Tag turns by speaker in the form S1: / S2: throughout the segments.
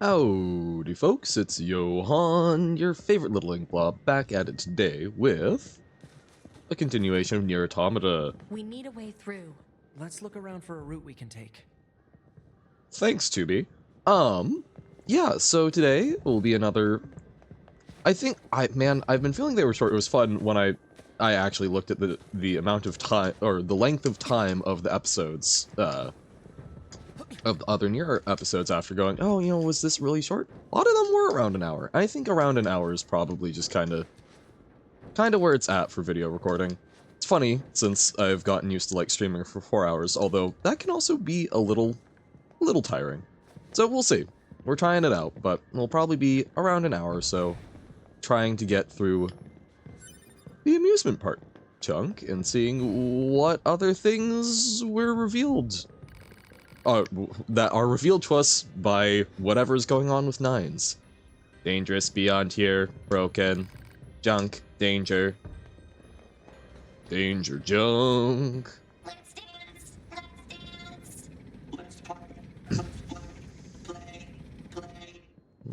S1: Howdy folks, it's Johan, your favorite little ink blob, back at it today with a continuation of NieR Automata.
S2: We need a way through.
S3: Let's look around for a route we can take.
S1: Thanks, Tubi. Yeah, so today will be another... I've been feeling they were short. It was fun when I actually looked at the amount of time, or the length of time of the episodes, of the other NieR episodes after going, oh, was this really short? A lot of them were around an hour. I think around an hour is probably just kind of where it's at for video recording. It's funny, since I've gotten used to, like, streaming for 4 hours, although that can also be a little tiring. So we'll see. We're trying it out, but it'll probably be around an hour or so, trying to get through the amusement part chunk and seeing what other things were revealed. That are revealed to us by whatever's going on with Nines. Dangerous, beyond here, broken, junk, danger. Danger, junk.
S2: Let's dance.
S4: Let's play.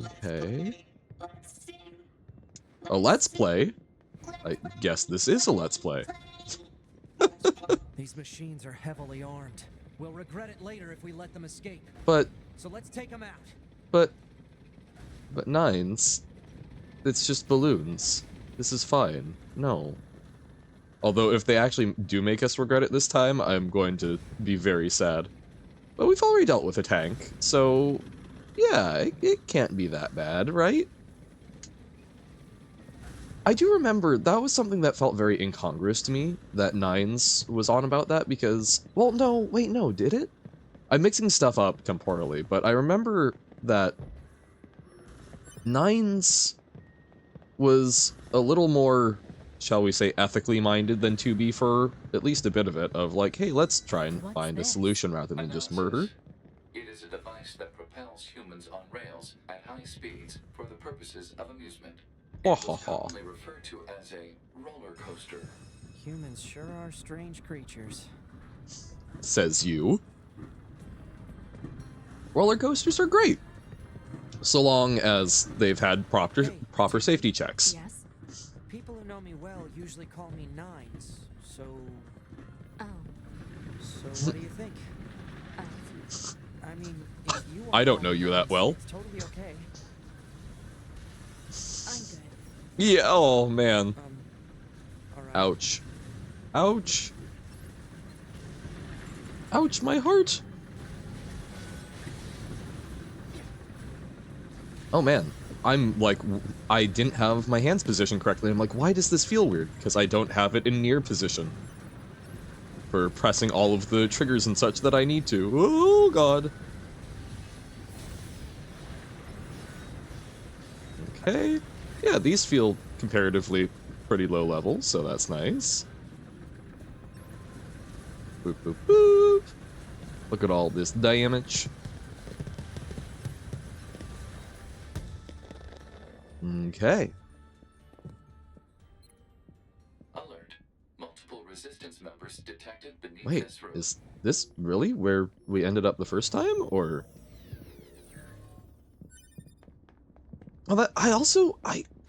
S1: Okay.
S4: Let's sing.
S1: A let's play? I guess this is a let's play.
S3: These machines are heavily armed. We'll regret it later if we let them escape.
S1: But
S3: So let's take them out.
S1: But Nines, it's just balloons. This is fine. No. Although if they actually do make us regret it this time, I'm going to be very sad. But we've already dealt with a tank, so yeah, it can't be that bad, right? I do remember that was something that felt very incongruous to me, that Nines was on about that, because, well, no, wait, no, did it? I'm mixing stuff up temporally, but I remember that Nines was a little more, shall we say, ethically minded than 2B for at least a bit of it, of like, hey, let's try and find a solution rather than just murder.
S5: It is a device that propels humans on rails at high speeds for the purposes of amusement. It was commonly referred to as a roller coaster.
S3: Humans sure are strange creatures.
S1: Says you. Roller coasters are great, so long as they've had proper safety checks.
S2: Yes?
S3: People who know me well usually call me Nines, so...
S2: Oh.
S3: So what do you think? I mean, if you
S1: I
S3: want
S1: don't know you that well.
S3: It's totally okay.
S2: I'm good.
S1: Yeah, oh man.
S3: Alright.
S1: Ouch. Ouch. Ouch, my heart. Oh man, I'm like, I didn't have my hands positioned correctly. I'm like, why does this feel weird? Because I don't have it in NieR position for pressing all of the triggers and such that I need to. Oh god. Okay. Yeah, these feel comparatively pretty low level, so that's nice. Boop, boop, boop. Look at all this damage. Okay.
S5: Alert. Multiple resistance members detected beneath
S1: Wait,
S5: this room.
S1: is this really where we ended up the first time, or? Well, that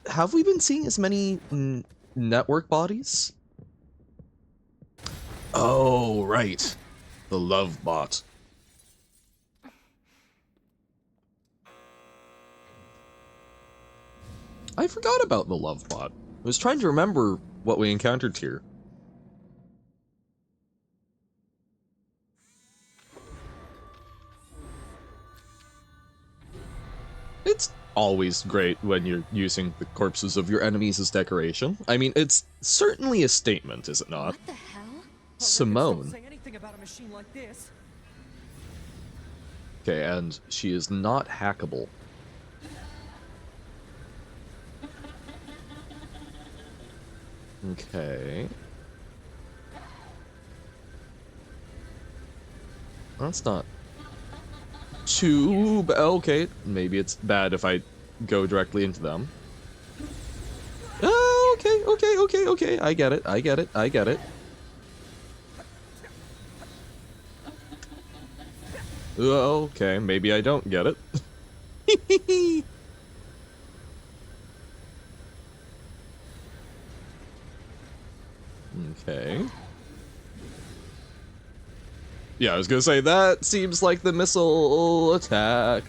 S1: have we been seeing as many network bodies? Oh, right. The love bot. I forgot about the love bot. I was trying to remember what we encountered here. It's always great when you're using the corpses of your enemies as decoration. I mean, it's certainly a statement, is it not?
S2: What the hell?
S1: Simone.
S3: Don't say anything about a machine like this.
S1: Okay, and she is not hackable. Okay. That's not too bad. Okay, maybe it's bad if I go directly into them. Oh, okay. I get it. Okay, maybe I don't get it. Okay. Yeah, I was gonna say, that seems like the missile attack.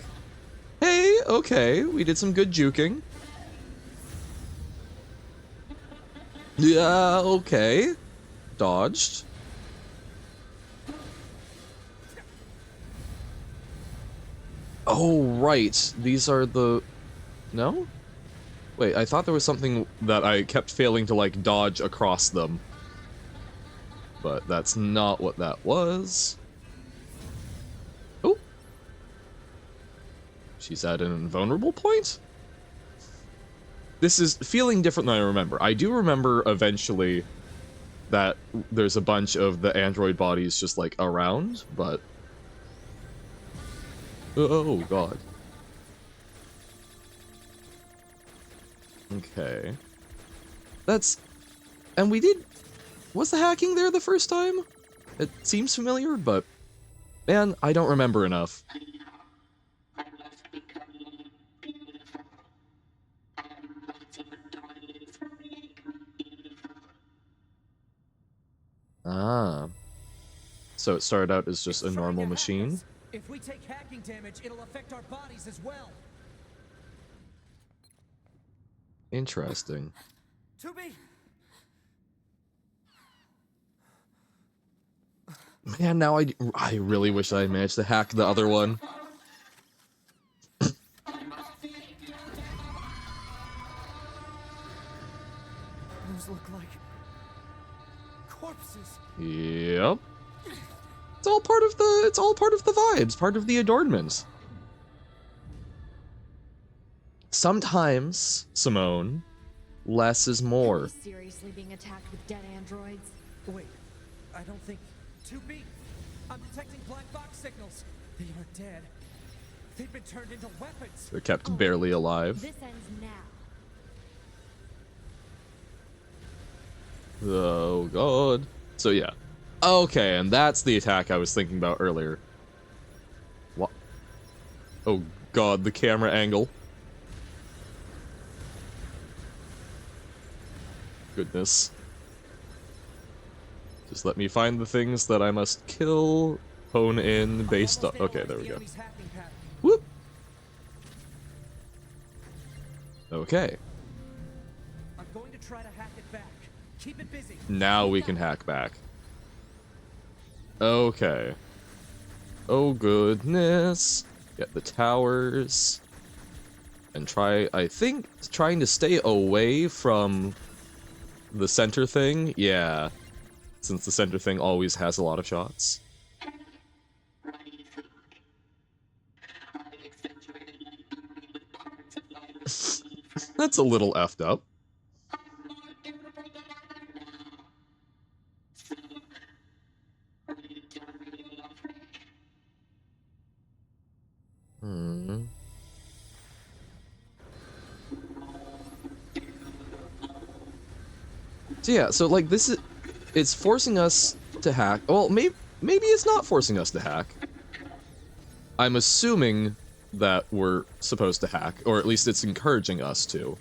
S1: Hey, okay, we did some good juking. Yeah, okay. Dodged. Oh, right. These are the... No? Wait, I thought there was something that I kept failing to, like, dodge across them. But that's not what that was. Oh. She's at an invulnerable point? This is feeling different than I remember. I do remember eventually that there's a bunch of the android bodies just, like, around, but... Oh, God. Okay. That's... And we did... Was the hacking there the first time? It seems familiar, but... Man, I don't remember enough. Ah. So it started out as just a normal machine?
S3: If we take hacking damage, it'll affect our bodies as well.
S1: Interesting.
S3: To be.
S1: Man, now I really wish I had managed to hack the other one.
S3: Those look like corpses.
S1: Yep. It's all part of the vibes, part of the adornment. Sometimes, Simone, less is more.
S2: Are we seriously being attacked with dead androids?
S3: Wait, I don't think. 2B, I'm detecting black box signals. They aren't dead. They've been turned into weapons.
S1: They're kept barely alive.
S2: This ends now.
S1: Oh, God. So, yeah. Okay, and that's the attack I was thinking about earlier. What? Oh, God, the camera angle. Goodness. Just let me find the things that I must kill, hone in, based on... Okay, there we go. Whoop! Okay.
S3: I'm going to try to hack it back. Keep it busy.
S1: Now we can hack back. Okay. Oh, goodness. Get the towers. And try... I think trying to stay away from the center thing. Yeah. Since the center thing always has a lot of shots. That's a little effed up. Hmm. So yeah, so like this is... It's forcing us to hack. Well, maybe it's not forcing us to hack. I'm assuming that we're supposed to hack, or at least it's encouraging us to.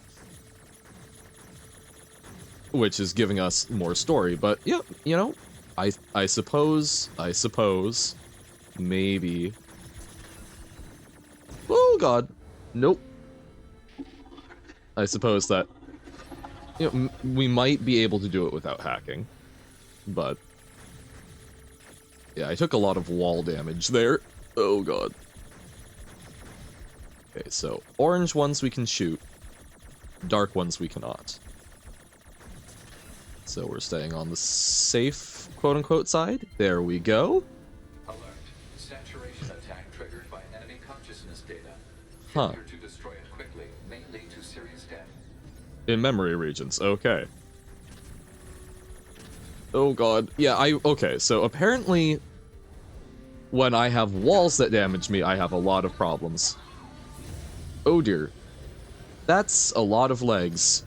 S1: Which is giving us more story, but yeah, you know, I suppose, maybe. Oh, God. Nope. I suppose that, you know, we might be able to do it without hacking. But yeah, I took a lot of wall damage there. Oh, God. Okay, so orange ones we can shoot. Dark ones we cannot. So we're staying on the safe, quote-unquote, side. There we go.
S5: Alert. Saturation attack triggered by enemy consciousness data.
S1: Huh.
S5: Failure to destroy it quickly may lead to serious death.
S1: In memory regions, okay. Oh, God. Yeah, okay, so apparently when I have walls that damage me, I have a lot of problems. Oh, dear. That's a lot of legs.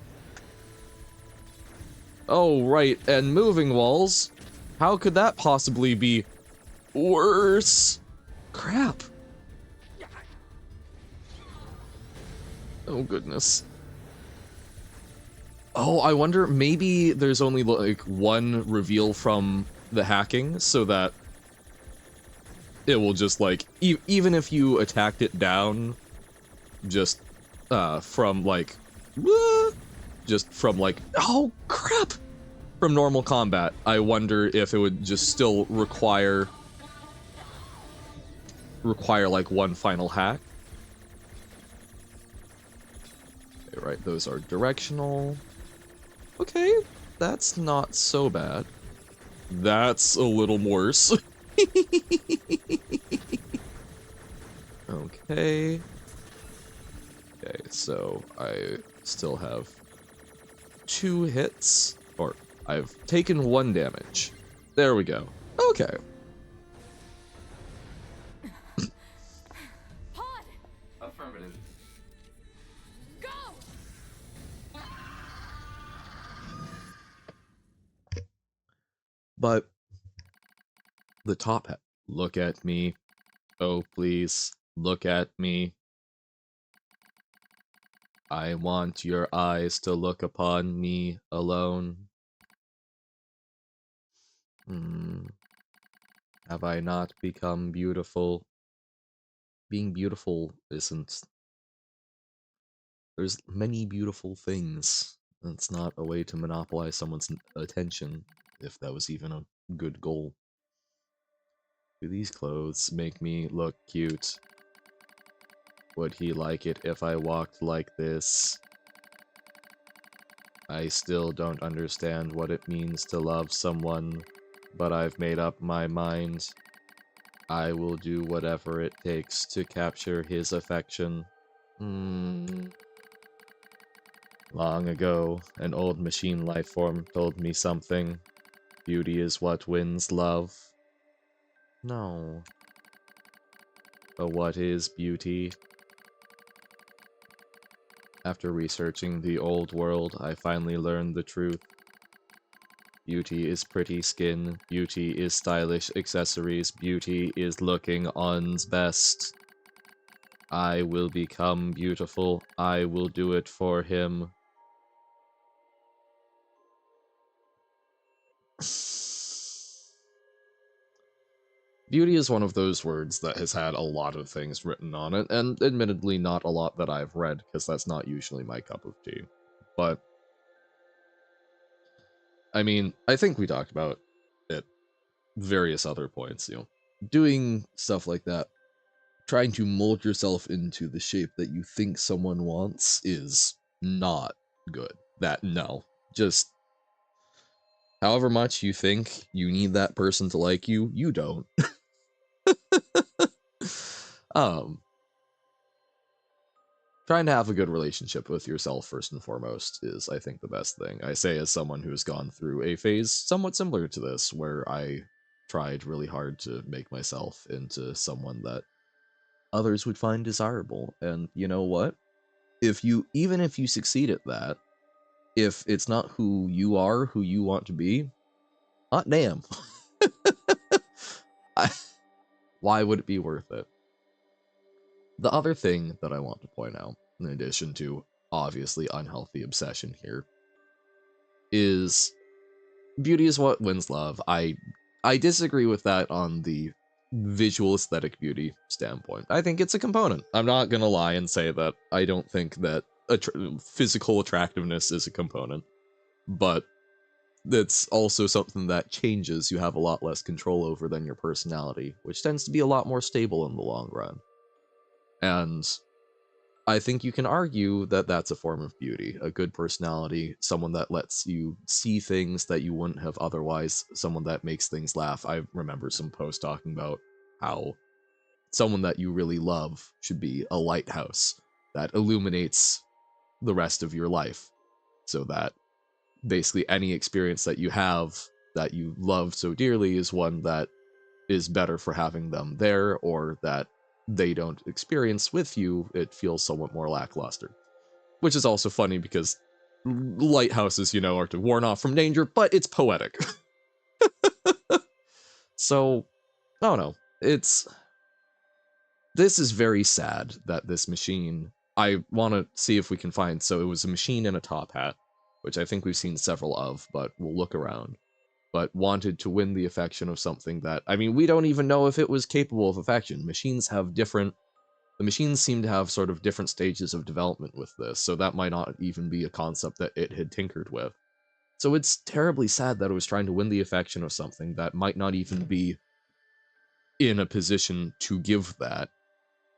S1: Oh, right, and moving walls. How could that possibly be worse? Crap. Oh, goodness. Oh, I wonder, maybe there's only, like, one reveal from the hacking, so that it will just, like, even if you attacked it down, just, from, like, just from, like, oh, crap! From normal combat, I wonder if it would just still require, like, one final hack. Okay, right, those are directional. Okay, that's not so bad. That's a little worse. Okay. Okay, so I still have 2 hits, or I've taken 1 damage. There we go. Okay.
S2: Pod,
S5: Affirmative.
S2: go!
S1: But the top hat. Look at me. Oh, please. Look at me. I want your eyes to look upon me alone. Have I not become beautiful? Being beautiful isn't... There's many beautiful things. It's not a way to monopolize someone's attention, if that was even a good goal. Do these clothes make me look cute? Would he like it if I walked like this? I still don't understand what it means to love someone, but I've made up my mind. I will do whatever it takes to capture his affection. Long ago, an old machine life form told me something. Beauty is what wins love. No. But what is beauty? After researching the old world, I finally learned the truth. Beauty is pretty skin, beauty is stylish accessories, beauty is looking on's best. I will become beautiful, I will do it for him. Beauty is one of those words that has had a lot of things written on it, and admittedly not a lot that I've read, because that's not usually my cup of tea. But, I mean, I think we talked about it various other points, doing stuff like that, trying to mold yourself into the shape that you think someone wants is not good. No. Just, however much you think you need that person to like you, you don't. um, Trying to have a good relationship with yourself first and foremost is, I think, the best thing. I say as someone who's gone through a phase somewhat similar to this, where I tried really hard to make myself into someone that others would find desirable. And you know what? Even if you succeed at that, if it's not who you are, who you want to be, hot damn. Why would it be worth it? The other thing that I want to point out, in addition to obviously unhealthy obsession here, is beauty is what wins love. I disagree with that on the visual aesthetic beauty standpoint. I think it's a component. I'm not gonna lie and say that I don't think that physical attractiveness is a component, but it's also something that changes. You have a lot less control over than your personality, which tends to be a lot more stable in the long run. And I think you can argue that that's a form of beauty, a good personality, someone that lets you see things that you wouldn't have otherwise, someone that makes things laugh. I remember some posts talking about how someone that you really love should be a lighthouse that illuminates the rest of your life, so that basically any experience that you have that you love so dearly is one that is better for having them there, or that they don't experience with you, it feels somewhat more lackluster. Which is also funny because lighthouses, are to warn off from danger, but it's poetic. So, I don't know. This is very sad that this machine, I want to see if we can find, so it was a machine in a top hat, which I think we've seen several of, but we'll look around. But wanted to win the affection of something that, I mean, we don't even know if it was capable of affection. Machines have different, the machines seem to have sort of different stages of development with this, so that might not even be a concept that it had tinkered with. So it's terribly sad that it was trying to win the affection of something that might not even be in a position to give that,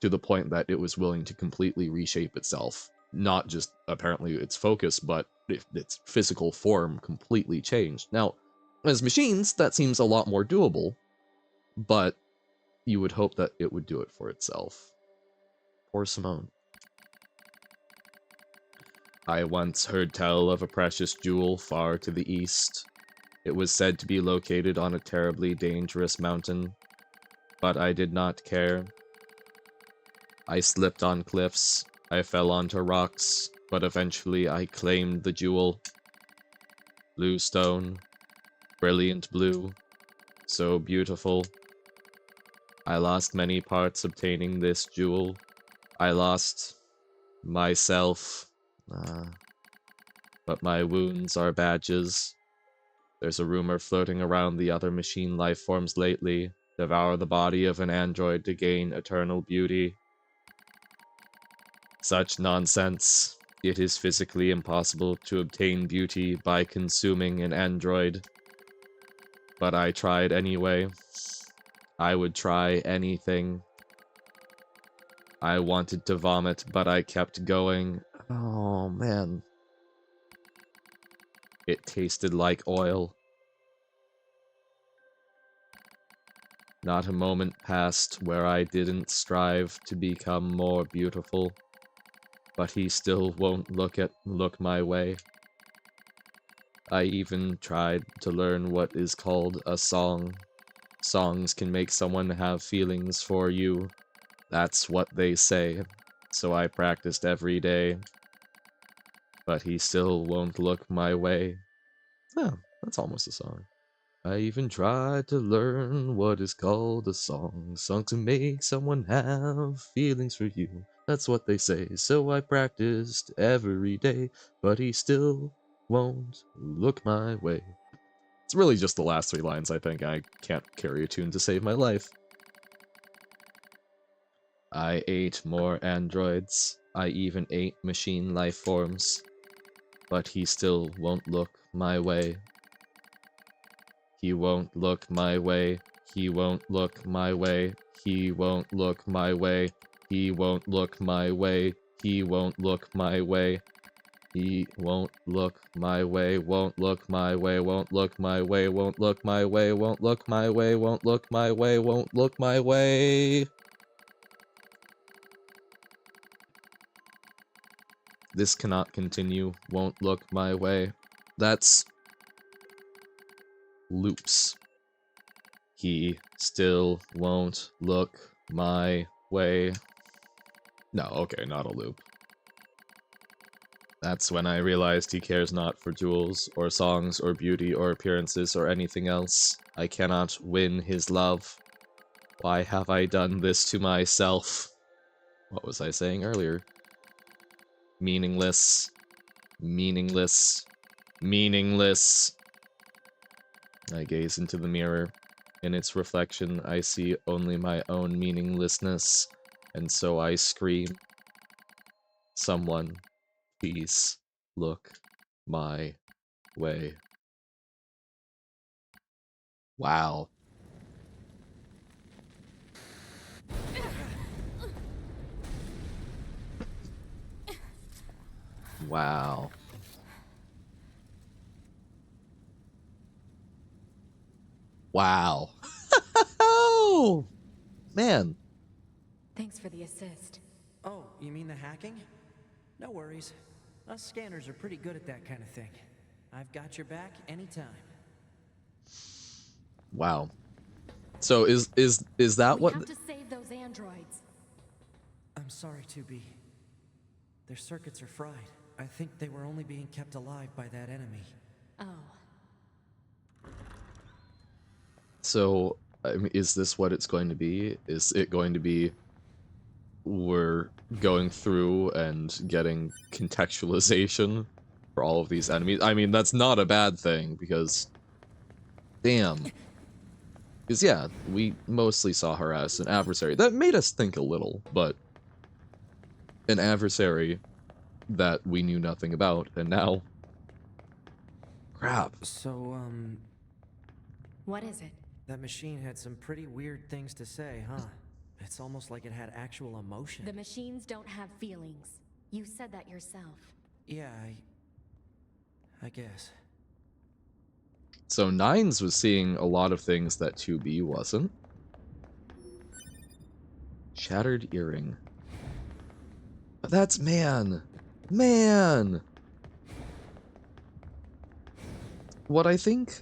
S1: to the point that it was willing to completely reshape itself. Not just, apparently, its focus, but its physical form completely changed. Now, as machines, that seems a lot more doable, but you would hope that it would do it for itself. Poor Simone. I once heard tell of a precious jewel far to the east. It was said to be located on a terribly dangerous mountain, but I did not care. I slipped on cliffs, I fell onto rocks, but eventually I claimed the jewel. Blue stone, brilliant blue, so beautiful. I lost many parts obtaining this jewel. I lost myself, but my wounds are badges. There's a rumor floating around the other machine life forms lately. Devour the body of an android to gain eternal beauty. Such nonsense. It is physically impossible to obtain beauty by consuming an android. But I tried anyway. I would try anything. I wanted to vomit, but I kept going. Oh, man. It tasted like oil. Not a moment passed where I didn't strive to become more beautiful. But he still won't look my way. I even tried to learn what is called a song. Songs can make someone have feelings for you. That's what they say. So I practiced every day. But he still won't look my way. Oh, that's almost a song. I even tried to learn what is called a song. Song to make someone have feelings for you. That's what they say. So I practiced every day. But he still won't look my way. It's really just the last 3 lines, I think. I can't carry a tune to save my life. I ate more androids. I even ate machine life forms. But he still won't look my way. He won't look my way. He won't look my way. He won't look my way. He won't look my way. He won't look my way. He won't look my way. Won't look my way. Won't look my way. Won't look my way. Won't look my way. Won't look my way. Won't look my way. This cannot continue. Won't look my way. That's loops. He still won't look my way. No, okay, not a loop. That's when I realized he cares not for jewels, or songs, or beauty, or appearances, or anything else. I cannot win his love. Why have I done this to myself? What was I saying earlier? Meaningless. Meaningless. Meaningless. I gaze into the mirror. In its reflection, I see only my own meaninglessness, and so I scream. Someone, please, look my way. Wow. Wow. Wow. Oh, man.
S2: Thanks for the assist.
S3: Oh, you mean the hacking? No worries. Us scanners are pretty good at that kind of thing. I've got your back anytime.
S1: Wow. So is that
S2: We
S1: what
S2: have to save those androids.
S3: I'm sorry, 2B. Their circuits are fried. I think they were only being kept alive by that enemy.
S2: Oh.
S1: So, I mean, is this what it's going to be? Is it going to be we're going through and getting contextualization for all of these enemies. I mean, that's not a bad thing, because damn. Because yeah, we mostly saw her as an adversary. That made us think a little, but an adversary that we knew nothing about, and now... Crap.
S3: So,
S2: What is it?
S3: that machine had some pretty weird things to say, huh? It's almost like it had actual emotion.
S2: The machines don't have feelings. You said that yourself.
S3: Yeah, I guess.
S1: So Nines was seeing a lot of things that 2B wasn't. Shattered earring. But that's man! Man! What I think...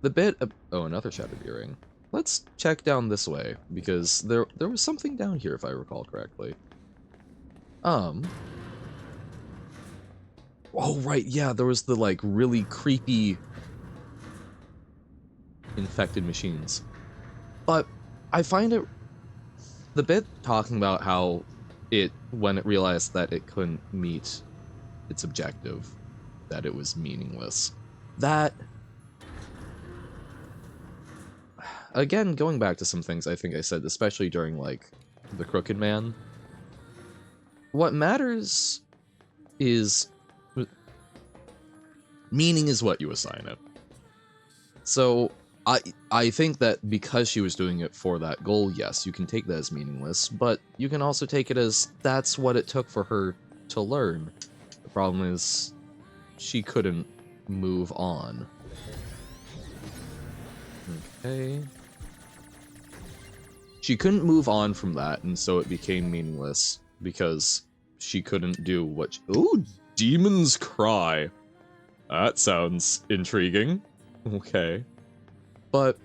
S1: The bit of... Oh, another shattered earring. Let's check down this way, because there was something down here, if I recall correctly. Oh, right, yeah, there was the, like, really creepy... infected machines. But I find it... The bit talking about how it, when it realized that it couldn't meet its objective, that it was meaningless. That... Again, going back to some things I think I said, especially during, like, the Crooked Man. What matters is... Meaning is what you assign it. So, I think that because she was doing it for that goal, yes, you can take that as meaningless, but you can also take it as that's what it took for her to learn. The problem is, she couldn't move on. Okay. She couldn't move on from that, and so it became meaningless, because she couldn't do what Ooh, Demon's Cry! That sounds intriguing. Okay. But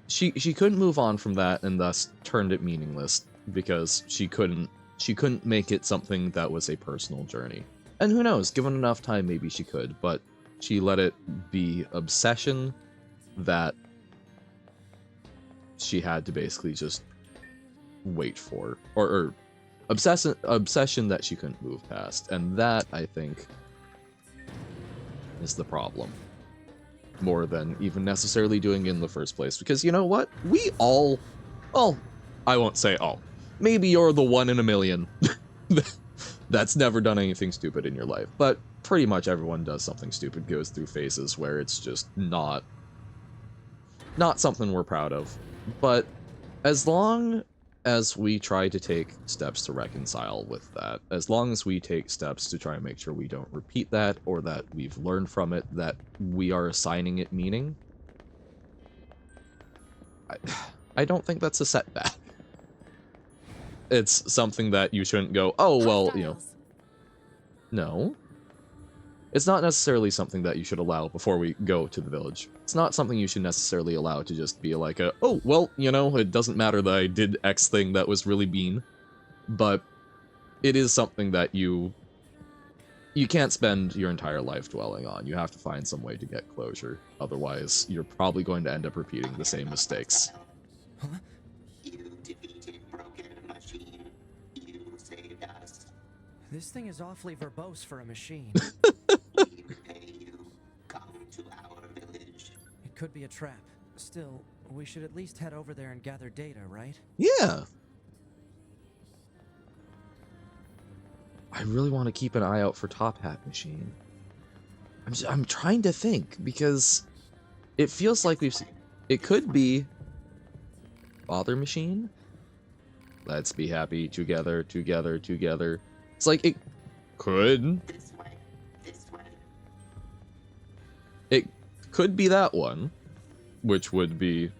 S1: she couldn't move on from that, and thus turned it meaningless, because she couldn't make it something that was a personal journey. And who knows, given enough time, maybe she could, but she let it be obsession that she had to basically just wait for, or obsession that she couldn't move past, and that, I think, is the problem. More than even necessarily doing it in the first place, because you know what? We all, well, I won't say all. Maybe you're the 1 in a million that's never done anything stupid in your life, but pretty much everyone does something stupid, goes through phases where it's just not something we're proud of. But as long as we try to take steps to reconcile with that, as long as we take steps to try and make sure we don't repeat that, or that we've learned from it, that we are assigning it meaning, I don't think that's a setback. It's something that you shouldn't go, oh, well, you know.
S2: Hostiles.
S1: No. It's not necessarily something that you should allow before we go to the village. It's not something you should necessarily allow to just be like oh, well, you know, it doesn't matter that I did X thing that was really mean. But it is something that you can't spend your entire life dwelling on. You have to find some way to get closure. Otherwise, you're probably going to end up repeating the same mistakes.
S3: Huh?
S4: You defeated Broken Machine. You saved us.
S3: This thing is awfully verbose for a machine.
S4: We repay you. Come to our village.
S3: It could be a trap. Still, we should at least head over there and gather data, right?
S1: Yeah. I really want to keep an eye out for Top Hat Machine. I'm trying to think, because it feels like we've seen... It could be Father Machine? Let's be happy together, together, together. It's like, it could...
S4: This way. This way.
S1: It could be that one, which would be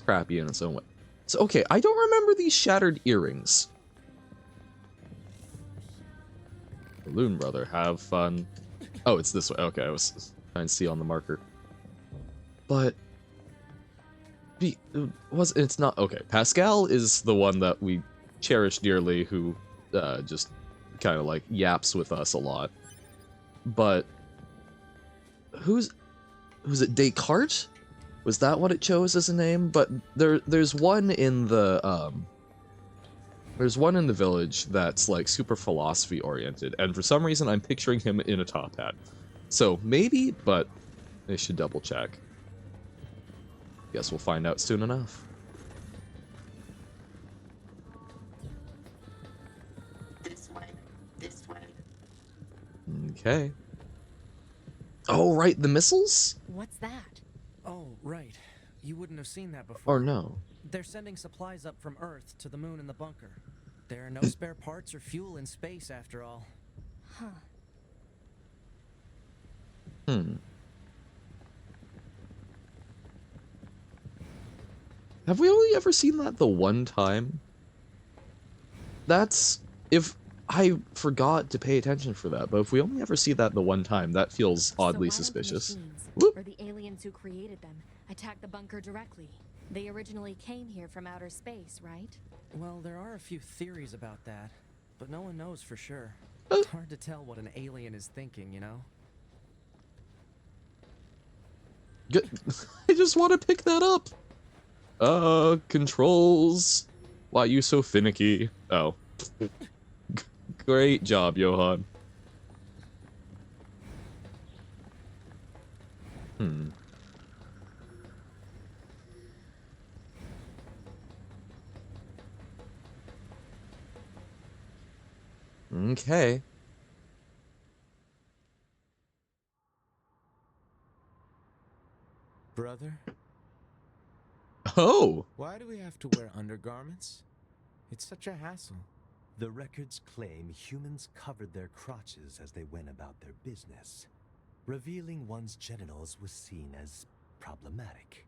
S1: crappy in its own way. So, okay, I don't remember these shattered earrings. Balloon Brother, have fun. Oh, it's this way. Okay, I was trying to see on the marker. But... It's not... Okay, Pascal is the one that we cherish dearly, who just kind of, like, yaps with us a lot. But... Was it Descartes? Was that what it chose as a name? But there's one in the There's one in the village that's like super philosophy oriented, and for some reason I'm picturing him in a top hat. So maybe, but they should double check. Guess we'll find out soon enough.
S4: This way. This way.
S1: Okay. Oh, right, the missiles?
S2: What's that?
S3: Oh, right. You wouldn't have seen that before.
S1: Or no?
S3: They're sending supplies up from Earth to the moon and the bunker. There are no spare parts or fuel in space, after all.
S2: Huh.
S1: Have we only ever seen that the one time? That's... If... I forgot to pay attention for that, but if we only ever see that the one time, that feels oddly
S2: So why don't the
S1: suspicious.
S2: machines,
S1: Whoop.
S2: or the aliens who created them, attack the bunker directly? They originally came here from outer space, right?
S3: Well, there are a few theories about that, but no one knows for sure.
S1: Uh.
S3: It's hard to tell what an alien is thinking, you know?
S1: Good. I just want to pick that up. Controls. Why you so finicky? Oh. Great job, Johan. Okay.
S6: Brother,
S1: Oh!
S6: why do we have to wear undergarments? It's such a hassle.
S7: The records claim humans covered their crotches as they went about their business. Revealing one's genitals was seen as problematic.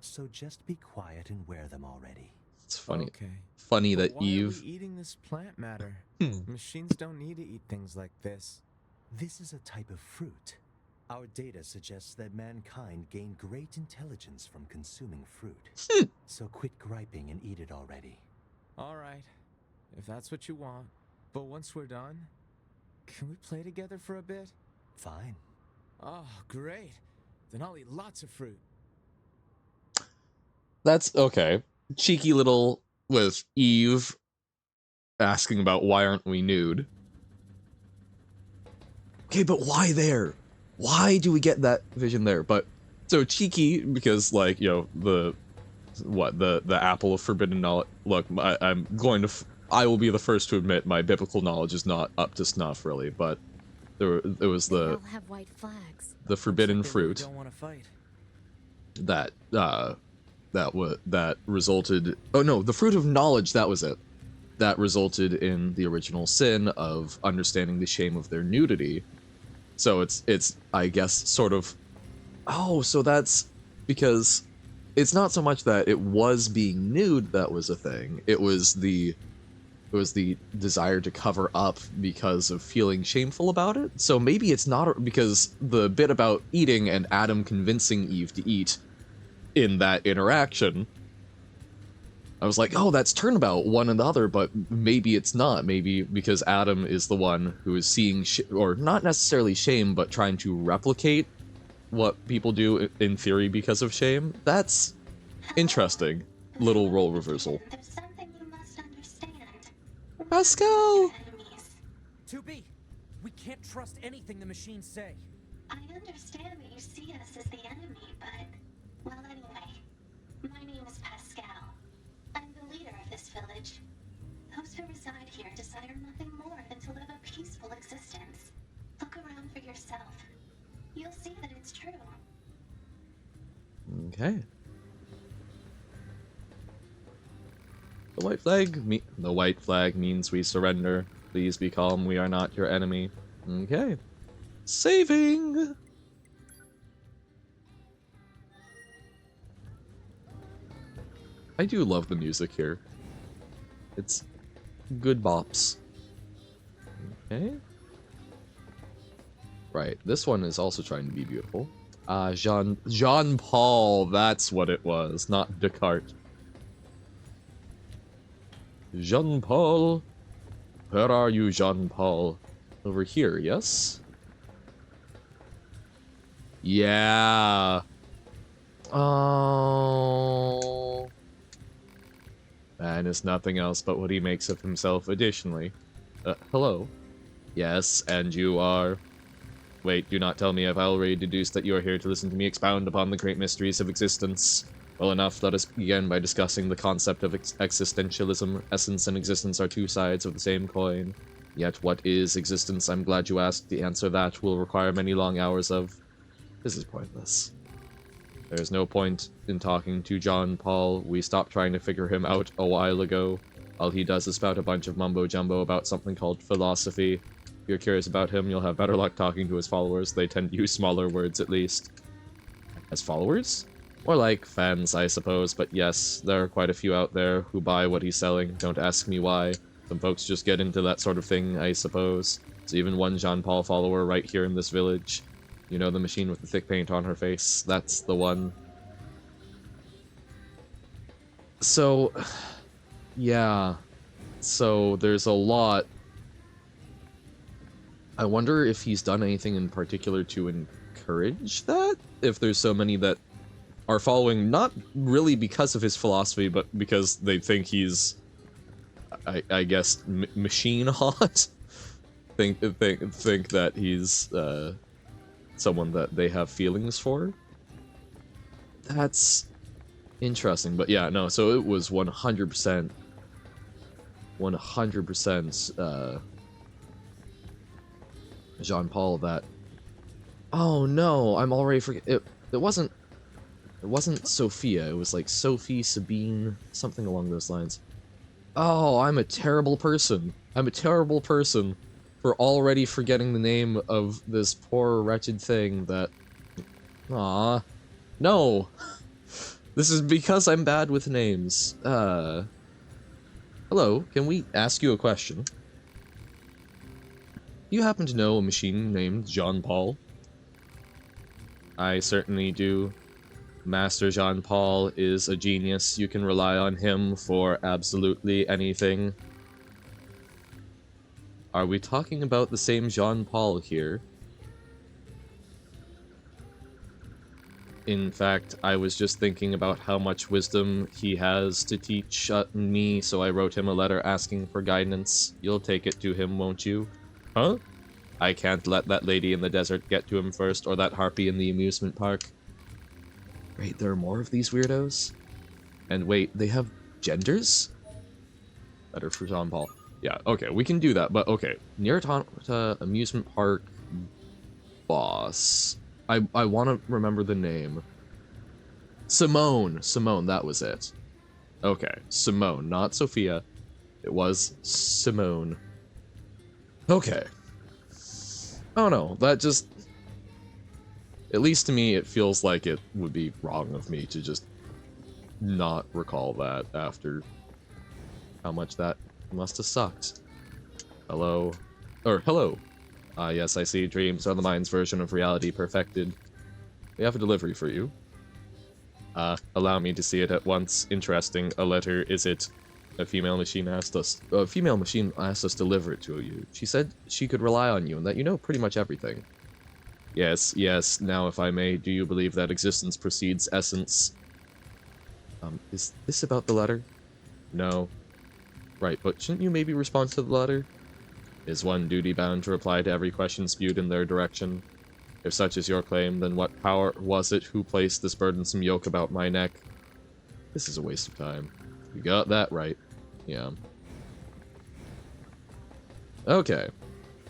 S7: So just be quiet and wear them already.
S1: It's funny.
S6: Okay.
S1: Funny
S6: But
S1: that
S6: why
S1: Eve...
S6: are we eating this plant matter?
S1: Hmm.
S6: Machines don't need to eat things like this.
S7: This is a type of fruit. Our data suggests that mankind gained great intelligence from consuming fruit. So quit griping and eat it already.
S6: All right, if that's what you want. But once we're done, can we play together for a bit?
S7: Fine.
S6: Oh, great. Then I'll eat lots of fruit.
S1: That's okay. Cheeky little with Eve asking about why aren't we nude. Okay, but why there? Why do we get that vision there? But so cheeky because like, you know, the apple of forbidden knowledge. Look, I will be the first to admit my biblical knowledge is not up to snuff really, but there was
S2: They
S1: the
S2: all have white flags.
S1: the forbidden
S3: Looks like they really
S1: fruit
S3: don't want to fight.
S1: that resulted. Oh no, the fruit of knowledge, that was it. That resulted in the original sin of understanding the shame of their nudity. So it's I guess sort of, oh, so that's because it's not so much that it was being nude that was a thing. It was the desire to cover up because of feeling shameful about it. So maybe it's not because the bit about eating and Adam convincing Eve to eat in that interaction, I was like, oh, that's turnabout, one and the other, but maybe it's not. Maybe because Adam is the one who is seeing, or not necessarily shame, but trying to replicate what people do in theory because of shame. That's interesting. Little role reversal.
S4: There's something you must understand.
S1: Pascal!
S4: Enemies.
S3: 2B, we can't trust anything the machines say.
S4: I understand that you see us as the enemy, but... Well, anyway. My name is Pascal. I'm the leader of this village. Those who reside here desire nothing more than to live a peaceful existence. Look around for yourself. You'll see that it's true.
S1: Okay. The white flag means we surrender. Please be calm, we are not your enemy. Okay. Saving! I do love the music here. It's good bops. Okay. Right, this one is also trying to be beautiful. Jean-Paul, that's what it was, not Descartes. Jean-Paul. Where are you, Jean-Paul? Over here, yes? Yeah. Oh. Man is nothing else but what he makes of himself additionally. Hello? Yes, and you are... Wait, do not tell me I've already deduced that you are here to listen to me expound upon the great mysteries of existence. Well enough, let us begin by discussing the concept of existentialism. Essence and existence are two sides of the same coin. Yet what is existence? I'm glad you asked. The answer that will require many long hours of... This is pointless. There's no point in talking to John Paul. We stopped trying to figure him out a while ago. All he does is spout a bunch of mumbo-jumbo about something called philosophy. If you're curious about him, you'll have better luck talking to his followers. They tend to use smaller words, at least. As followers? More like fans, I suppose, but yes, there are quite a few out there who buy what he's selling. Don't ask me why. Some folks just get into that sort of thing, I suppose. There's even one Jean Paul follower right here in this village. You know, the machine with the thick paint on her face? That's the one. So, yeah. So, there's a lot. I wonder if he's done anything in particular to encourage that? If there's so many that are following, not really because of his philosophy, but because they think he's, I guess, machine hot? think that he's, someone that they have feelings for? That's interesting, but yeah, no, so it was 100%, Jean Paul that... Oh no, I'm already it wasn't Sophia, it was like Sophie, Sabine, something along those lines. Oh, I'm a terrible person. I'm a terrible person for already forgetting the name of this poor wretched thing that... Aw. No! This is because I'm bad with names. Hello, can we ask you a question? You happen to know a machine named Jean Paul? I certainly do. Master Jean Paul is a genius. You can rely on him for absolutely anything. Are we talking about the same Jean Paul here? In fact, I was just thinking about how much wisdom he has to teach me, so I wrote him a letter asking for guidance. You'll take it to him, won't you? Huh? I can't let that lady in the desert get to him first, or that harpy in the amusement park. Wait, there are more of these weirdos? And wait, they have genders? Letter for Jean Paul. Yeah, okay, we can do that, but okay. NieR Automata amusement park boss. I want to remember the name. Simone. Simone, that was it. Okay, Simone, not Sophia. It was Simone. Okay. Oh no, that just... At least to me, it feels like it would be wrong of me to just not recall that after how much that must have sucked. Hello. Or, hello. Ah, yes, I see. Dreams are the mind's version of reality perfected. We have a delivery for you. Allow me to see it at once. Interesting. A letter, is it? A female machine asked us to deliver it to you. She said she could rely on you and that you know pretty much everything. Yes, yes. Now, if I may, do you believe that existence precedes essence? Is this about the letter? No. Right, but shouldn't you maybe respond to the letter? Is one duty bound to reply to every question spewed in their direction? If such is your claim, then what power was it who placed this burdensome yoke about my neck? This is a waste of time. You got that right. Yeah. Okay.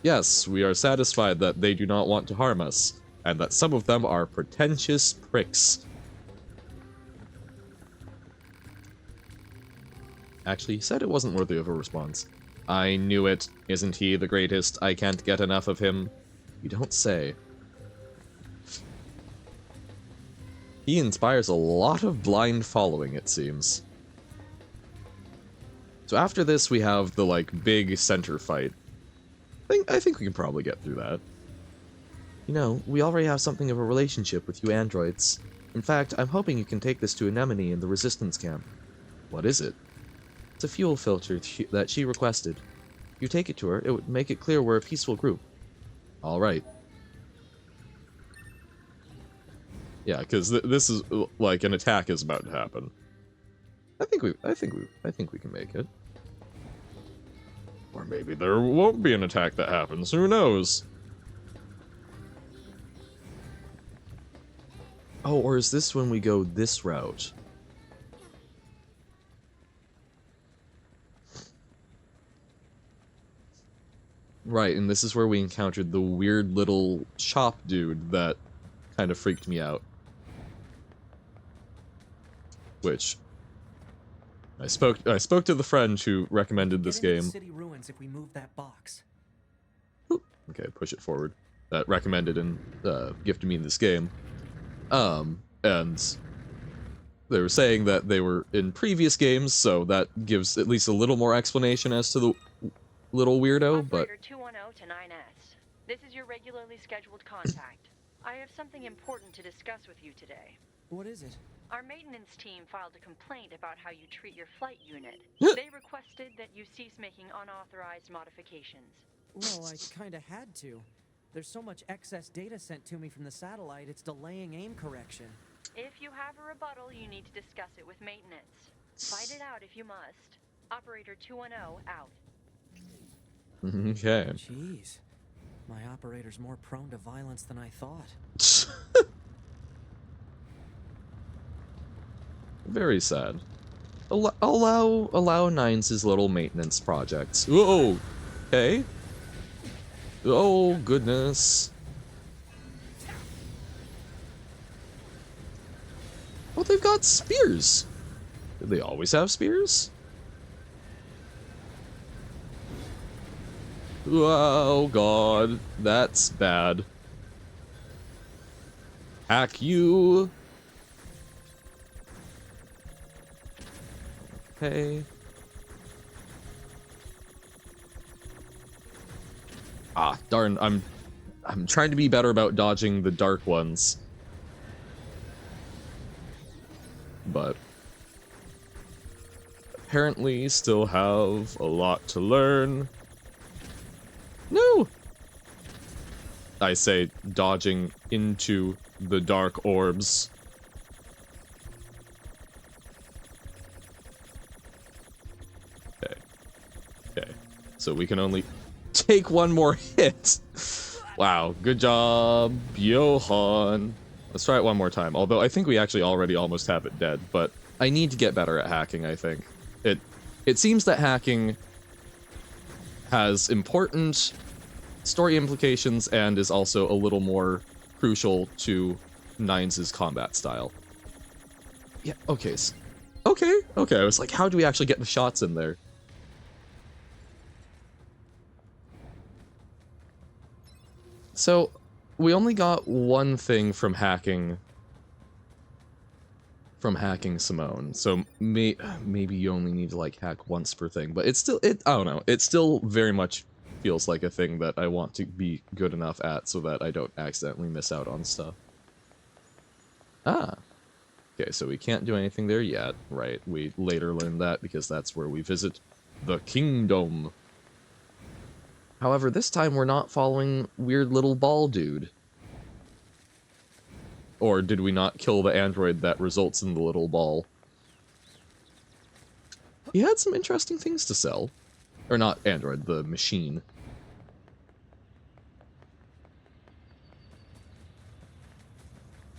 S1: Yes, we are satisfied that they do not want to harm us, and that some of them are pretentious pricks. Actually, he said it wasn't worthy of a response. I knew it. Isn't he the greatest? I can't get enough of him. You don't say. He inspires a lot of blind following, it seems. So after this, we have the, like, big center fight. I think we can probably get through that. You know, we already have something of a relationship with you androids. In fact, I'm hoping you can take this to Anemone in the Resistance camp. What is it? It's a fuel filter that she requested. If you take it to her, it would make it clear we're a peaceful group. Alright. Yeah, because this is, like, an attack is about to happen. I think we can make it. Or maybe there won't be an attack that happens. Who knows? Oh, or is this when we go this route? Right, and this is where we encountered the weird little shop dude that kind of freaked me out. Which I spoke to the friend who recommended this game.
S3: City ruins if we move that box.
S1: Oop, okay, push it forward. That recommended and gifted me this game. And they were saying that they were in previous games, so that gives at least a little more explanation as to the little weirdo, but...
S8: Operator 210 to 9S. This is your regularly scheduled contact. I have something important to discuss with you today.
S3: What is it?
S8: Our maintenance team filed a complaint about how you treat your flight unit. They requested that you cease making unauthorized modifications.
S3: Well, I kinda had to. There's so much excess data sent to me from the satellite, it's delaying aim correction.
S8: If you have a rebuttal, you need to discuss it with maintenance. Fight it out if you must. Operator 210 out.
S1: Okay.
S3: Jeez. My operator's more prone to violence than I thought.
S1: Very sad. Allow Nines his little maintenance projects. Whoa! Okay. Oh, goodness. Oh, they've got spears. Did they always have spears? Oh, God. That's bad. Hack you. Okay. Ah, darn, I'm trying to be better about dodging the dark ones. But apparently still have a lot to learn. No! I say dodging into the dark orbs. Okay. Okay. So we can only take one more hit. Wow, good job, Johan. Let's try it one more time. Although I think we actually already almost have it dead, but I need to get better at hacking, I think. It seems that hacking has important story implications and is also a little more crucial to Nines' combat style. Yeah, okay. Okay. I was like, how do we actually get the shots in there? So, we only got one thing from hacking Simone. So maybe you only need to like hack once per thing, but it's still I don't know. It still very much feels like a thing that I want to be good enough at so that I don't accidentally miss out on stuff. Ah. Okay, so we can't do anything there yet, right? We later learn that because that's where we visit the kingdom. However, this time we're not following weird little ball dude. Or did we not kill the android that results in the little ball? He had some interesting things to sell. Or not android, the machine.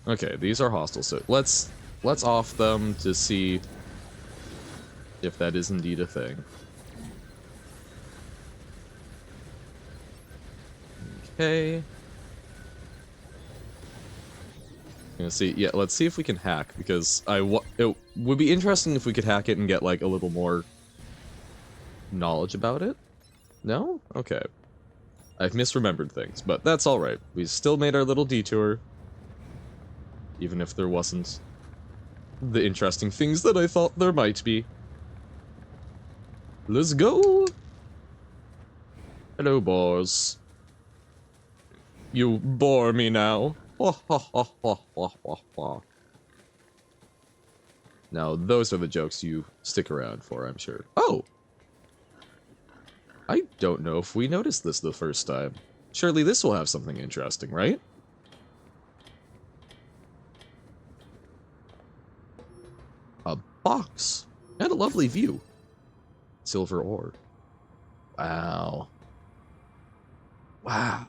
S1: Okay, these are hostile, so let's off them to see if that is indeed a thing. Okay. See, yeah, let's see if we can hack, because it would be interesting if we could hack it and get, like, a little more knowledge about it. No? Okay. I've misremembered things, but that's alright. We still made our little detour. Even if there wasn't the interesting things that I thought there might be. Let's go! Hello, boss. You bore me now. Now, those are the jokes you stick around for, I'm sure. Oh! I don't know if we noticed this the first time. Surely this will have something interesting, right? A box. And a lovely view. Silver ore. Wow. Wow.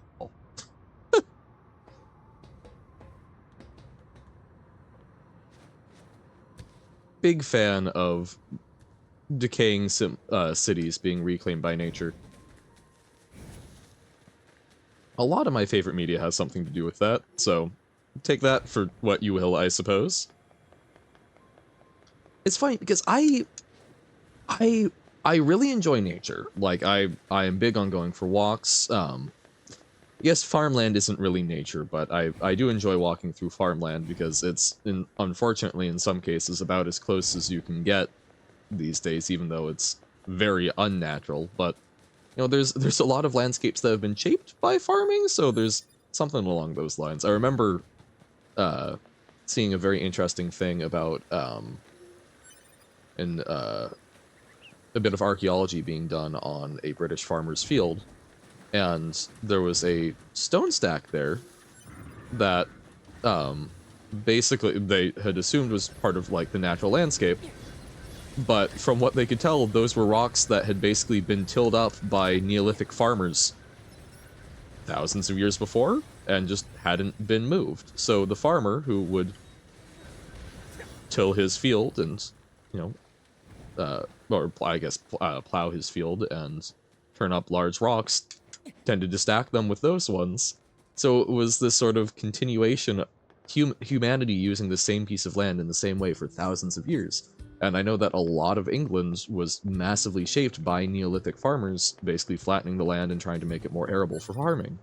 S1: Big fan of decaying cities being reclaimed by nature. A lot of my favorite media has something to do with that, so take that for what you will, I suppose. It's funny because I really enjoy nature. Like I am big on going for walks. Yes, farmland isn't really nature, but I do enjoy walking through farmland because it's unfortunately in some cases about as close as you can get these days, even though it's very unnatural. But you know, there's a lot of landscapes that have been shaped by farming, so there's something along those lines. I remember seeing a very interesting thing about in a bit of archaeology being done on a British farmer's field, and there was a stone stack there that basically they had assumed was part of like the natural landscape, but from what they could tell, those were rocks that had basically been tilled up by Neolithic farmers thousands of years before and just hadn't been moved. So the farmer who would till his field and, you know, or I guess plow his field and turn up large rocks, tended to stack them with those ones. So it was this sort of continuation, humanity using the same piece of land in the same way for thousands of years. And I know that a lot of England was massively shaped by Neolithic farmers, basically flattening the land and trying to make it more arable for farming.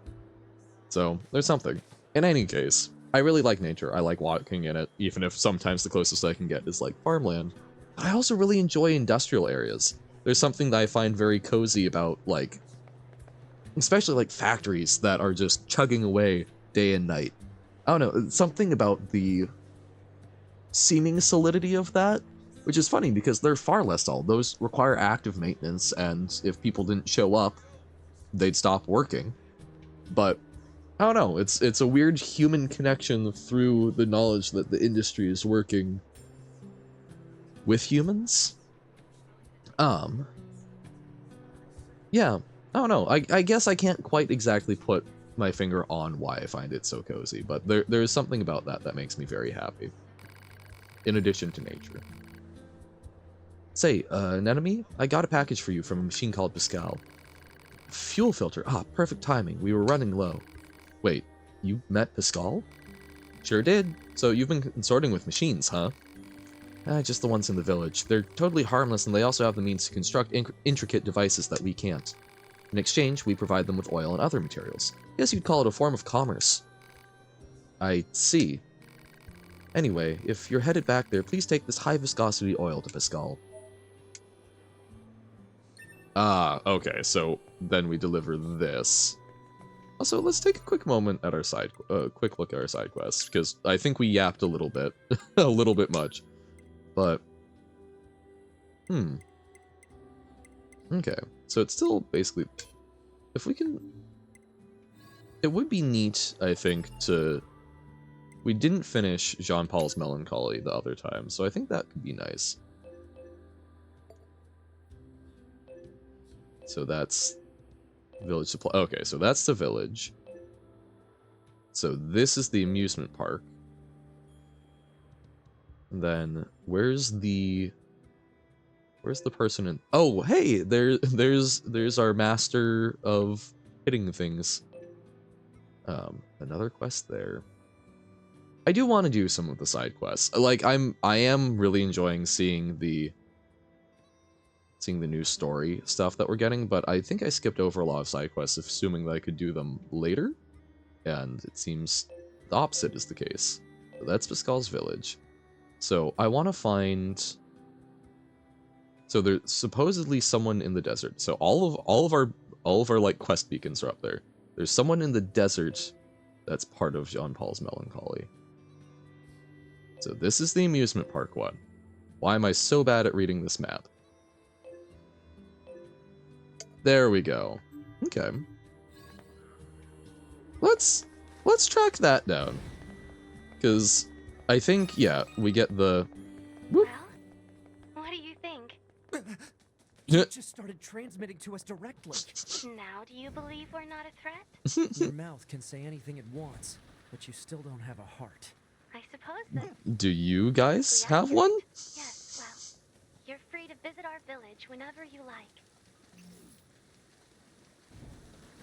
S1: So there's something. In any case, I really like nature. I like walking in it, even if sometimes the closest I can get is like farmland. But I also really enjoy industrial areas. There's something that I find very cozy about, like, especially like factories that are just chugging away day and night. I don't know, something about the seeming solidity of that, which is funny because they're far less dull. Those require active maintenance, and if people didn't show up, they'd stop working. But I don't know, it's a weird human connection through the knowledge that the industry is working with humans. Yeah, I don't know. I guess I can't quite exactly put my finger on why I find it so cozy, but there is something about that that makes me very happy. In addition to nature. Say, an enemy? I got a package for you from a machine called Pascal. Fuel filter. Ah, perfect timing. We were running low. Wait, you met Pascal? Sure did. So you've been consorting with machines, huh? Just the ones in the village. They're totally harmless, and they also have the means to construct intricate devices that we can't. In exchange, we provide them with oil and other materials. Guess you'd call it a form of commerce. I see. Anyway, if you're headed back there, please take this high-viscosity oil to Pascal. Ah, okay, so then we deliver this. Also, let's take a quick moment at our quick look at our side quests, because I think we yapped a little bit. A little bit much. But, okay, so it's still basically, if we can, it would be neat, I think, we didn't finish Jean-Paul's Melancholy the other time, so I think that could be nice. So that's village supply. Okay, so that's the village. So this is the amusement park. And then where's the person in? Oh, hey, there's our master of hitting things. Another quest there. I do want to do some of the side quests. Like I am really enjoying seeing the new story stuff that we're getting, but I think I skipped over a lot of side quests, assuming that I could do them later, and it seems the opposite is the case. So that's Pascal's village. So I want to find. So there's supposedly someone in the desert. So all of our like quest beacons are up there. There's someone in the desert that's part of Jean-Paul's Melancholy. So this is the amusement park one. Why am I so bad at reading this map? There we go. Okay. Let's track that down. Cause I think, yeah, we get the
S4: Well, what do you think?
S3: You just started transmitting to us directly.
S4: Now do you believe we're not a threat?
S3: Your mouth can say anything it wants, but you still don't have a heart.
S4: I suppose that.
S1: Do you guys have one?
S4: Yes, well, you're free to visit our village whenever you like.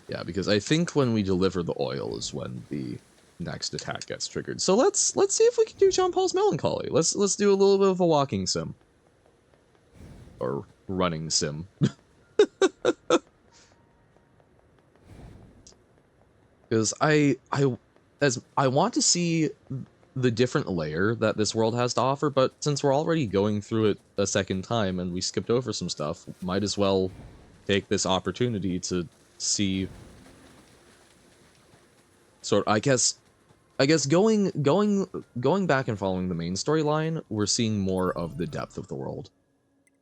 S1: Yeah, because I think when we deliver the oil is when the next attack gets triggered. So let's see if we can do John Paul's Melancholy. Let's do a little bit of a walking sim. Or running sim. Because I want to see the different layer that this world has to offer, but since we're already going through it a second time and we skipped over some stuff, might as well take this opportunity to see I guess going back and following the main storyline, we're seeing more of the depth of the world.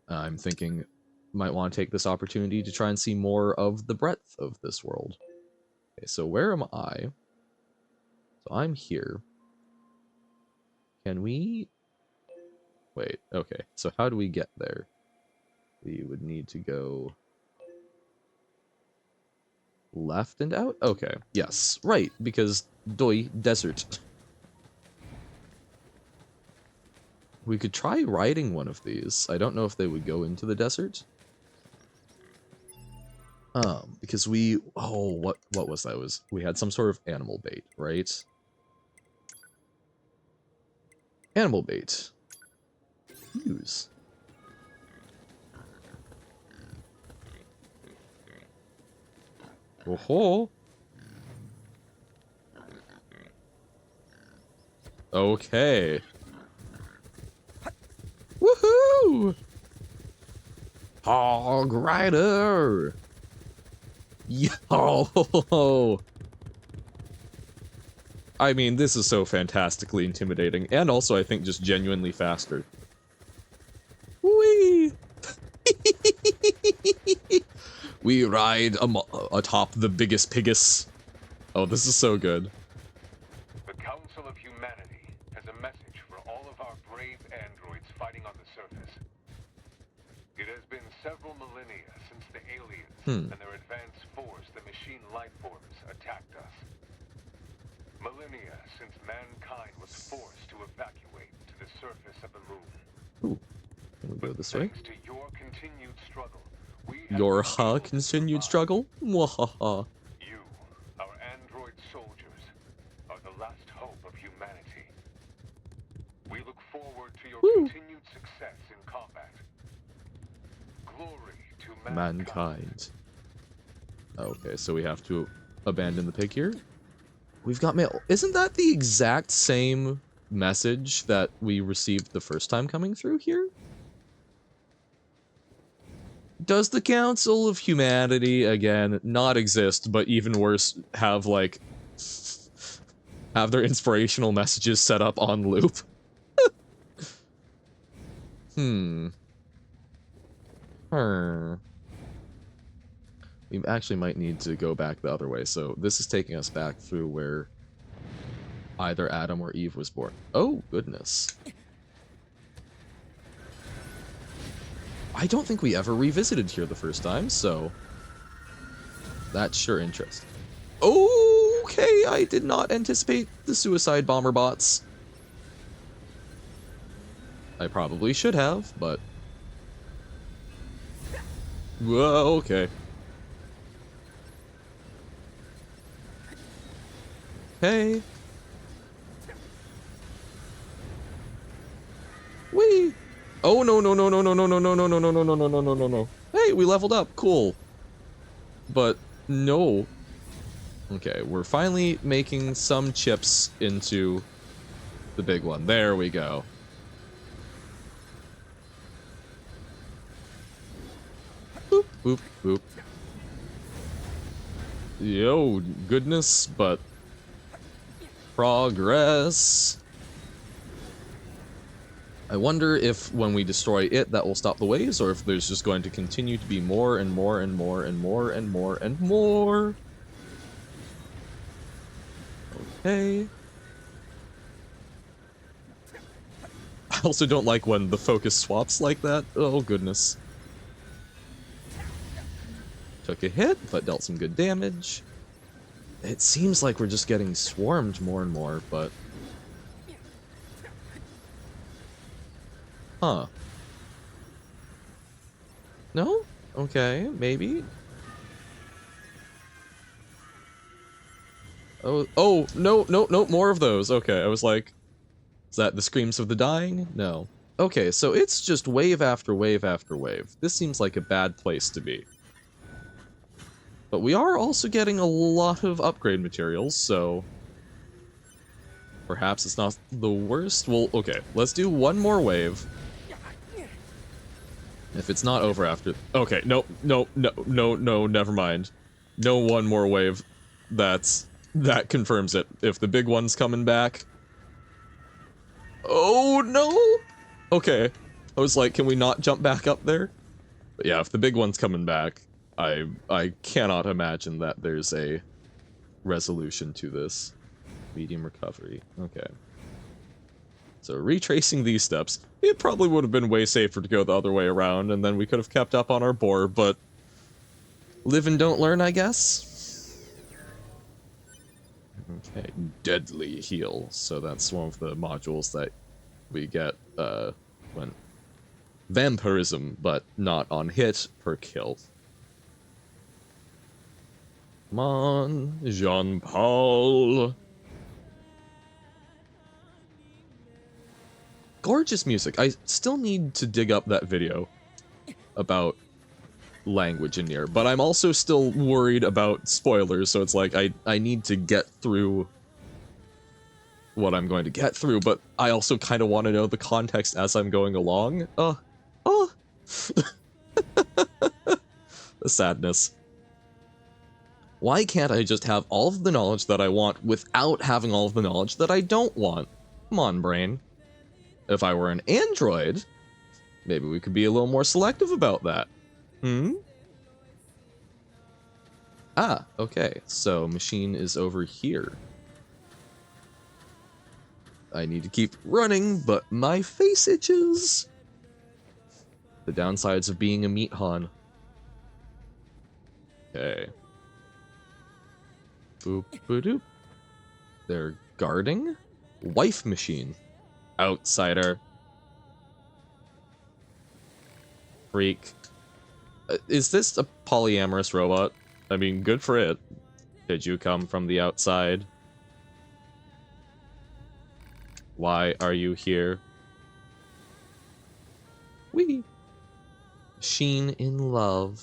S1: I'm thinking might want to take this opportunity to try and see more of the breadth of this world. Okay, so where am I? So I'm here. Can we... Wait, okay. So how do we get there? We would need to go... left and out? Okay, yes. Right, because desert. We could try riding one of these. I don't know if they would go into the desert. Because we... Oh, what was that? We had some sort of animal bait, right? Animal bait. Use. Oh-ho! Okay. Woohoo! Hog Rider! Yo! I mean, this is so fantastically intimidating, and also I think just genuinely faster. Whee! We ride atop the biggest piggus. Oh, this is so good.
S9: The Council of Humanity has a message for all of our brave androids fighting on the surface. It has been several millennia since the aliens and their advanced force, the machine life forms, attacked us. Millennia since mankind was forced to evacuate to the surface of the moon.
S1: Ooh, can we go this way?
S9: Thanks to your continued struggle,
S1: your continued struggle? Mwahaha.
S9: You, our android soldiers, are the last hope of humanity. We look forward to your continued success in combat. Glory to mankind.
S1: Okay, so we have to abandon the pig here? We've got mail. Isn't that the exact same message that we received the first time coming through here? Does the Council of Humanity, again, not exist, but even worse, have, like, have their inspirational messages set up on loop? We actually might need to go back the other way, so this is taking us back through where either Adam or Eve was born. Oh, goodness. I don't think we ever revisited here the first time, so that's sure interesting. Okay, I did not anticipate the suicide bomber bots. I probably should have, but... Whoa, okay. Hey. Whee! Oh no no no no no no no no no no no no no no no no no no. Hey, we leveled up. Cool. But no. Okay, we're finally making some chips into the big one. There we go. Boop boop boop. Yo, goodness, but progress. I wonder if when we destroy it, that will stop the waves, or if there's just going to continue to be more and more and more and more and more and more. Okay. I also don't like when the focus swaps like that. Oh, goodness. Took a hit, but dealt some good damage. It seems like we're just getting swarmed more and more, but... Huh. No? Okay, maybe. Oh, no, no, no, more of those. Okay, I was like, is that the screams of the dying? No. Okay, so it's just wave after wave after wave. This seems like a bad place to be. But we are also getting a lot of upgrade materials, so... perhaps it's not the worst. Well, okay, let's do one more wave. If it's not over after... Okay, no, no, no, no, no, never mind. No one more wave. That confirms it. If the big one's coming back... Oh, no! Okay. I was like, can we not jump back up there? But yeah, if the big one's coming back, I cannot imagine that there's a resolution to this. Medium recovery. Okay. So retracing these steps, it probably would have been way safer to go the other way around, and then we could have kept up on our boar, but... live and don't learn, I guess? Okay, deadly heal. So that's one of the modules that we get, when... vampirism, but not on hit, per kill. Come on, Jean-Paul. Gorgeous music. I still need to dig up that video about language in NieR, but I'm also still worried about spoilers, so it's like I need to get through what I'm going to get through, but I also kind of want to know the context as I'm going along. The sadness. Why can't I just have all of the knowledge that I want without having all of the knowledge that I don't want? Come on, brain. If I were an android, maybe we could be a little more selective about that. Ah, okay. So, machine is over here. I need to keep running, but my face itches. The downsides of being a meat han. Okay. Boop ba doop. They're guarding? Wife machine. Outsider. Freak. Is this a polyamorous robot? I mean, good for it. Did you come from the outside? Why are you here? Wee. Sheen in love.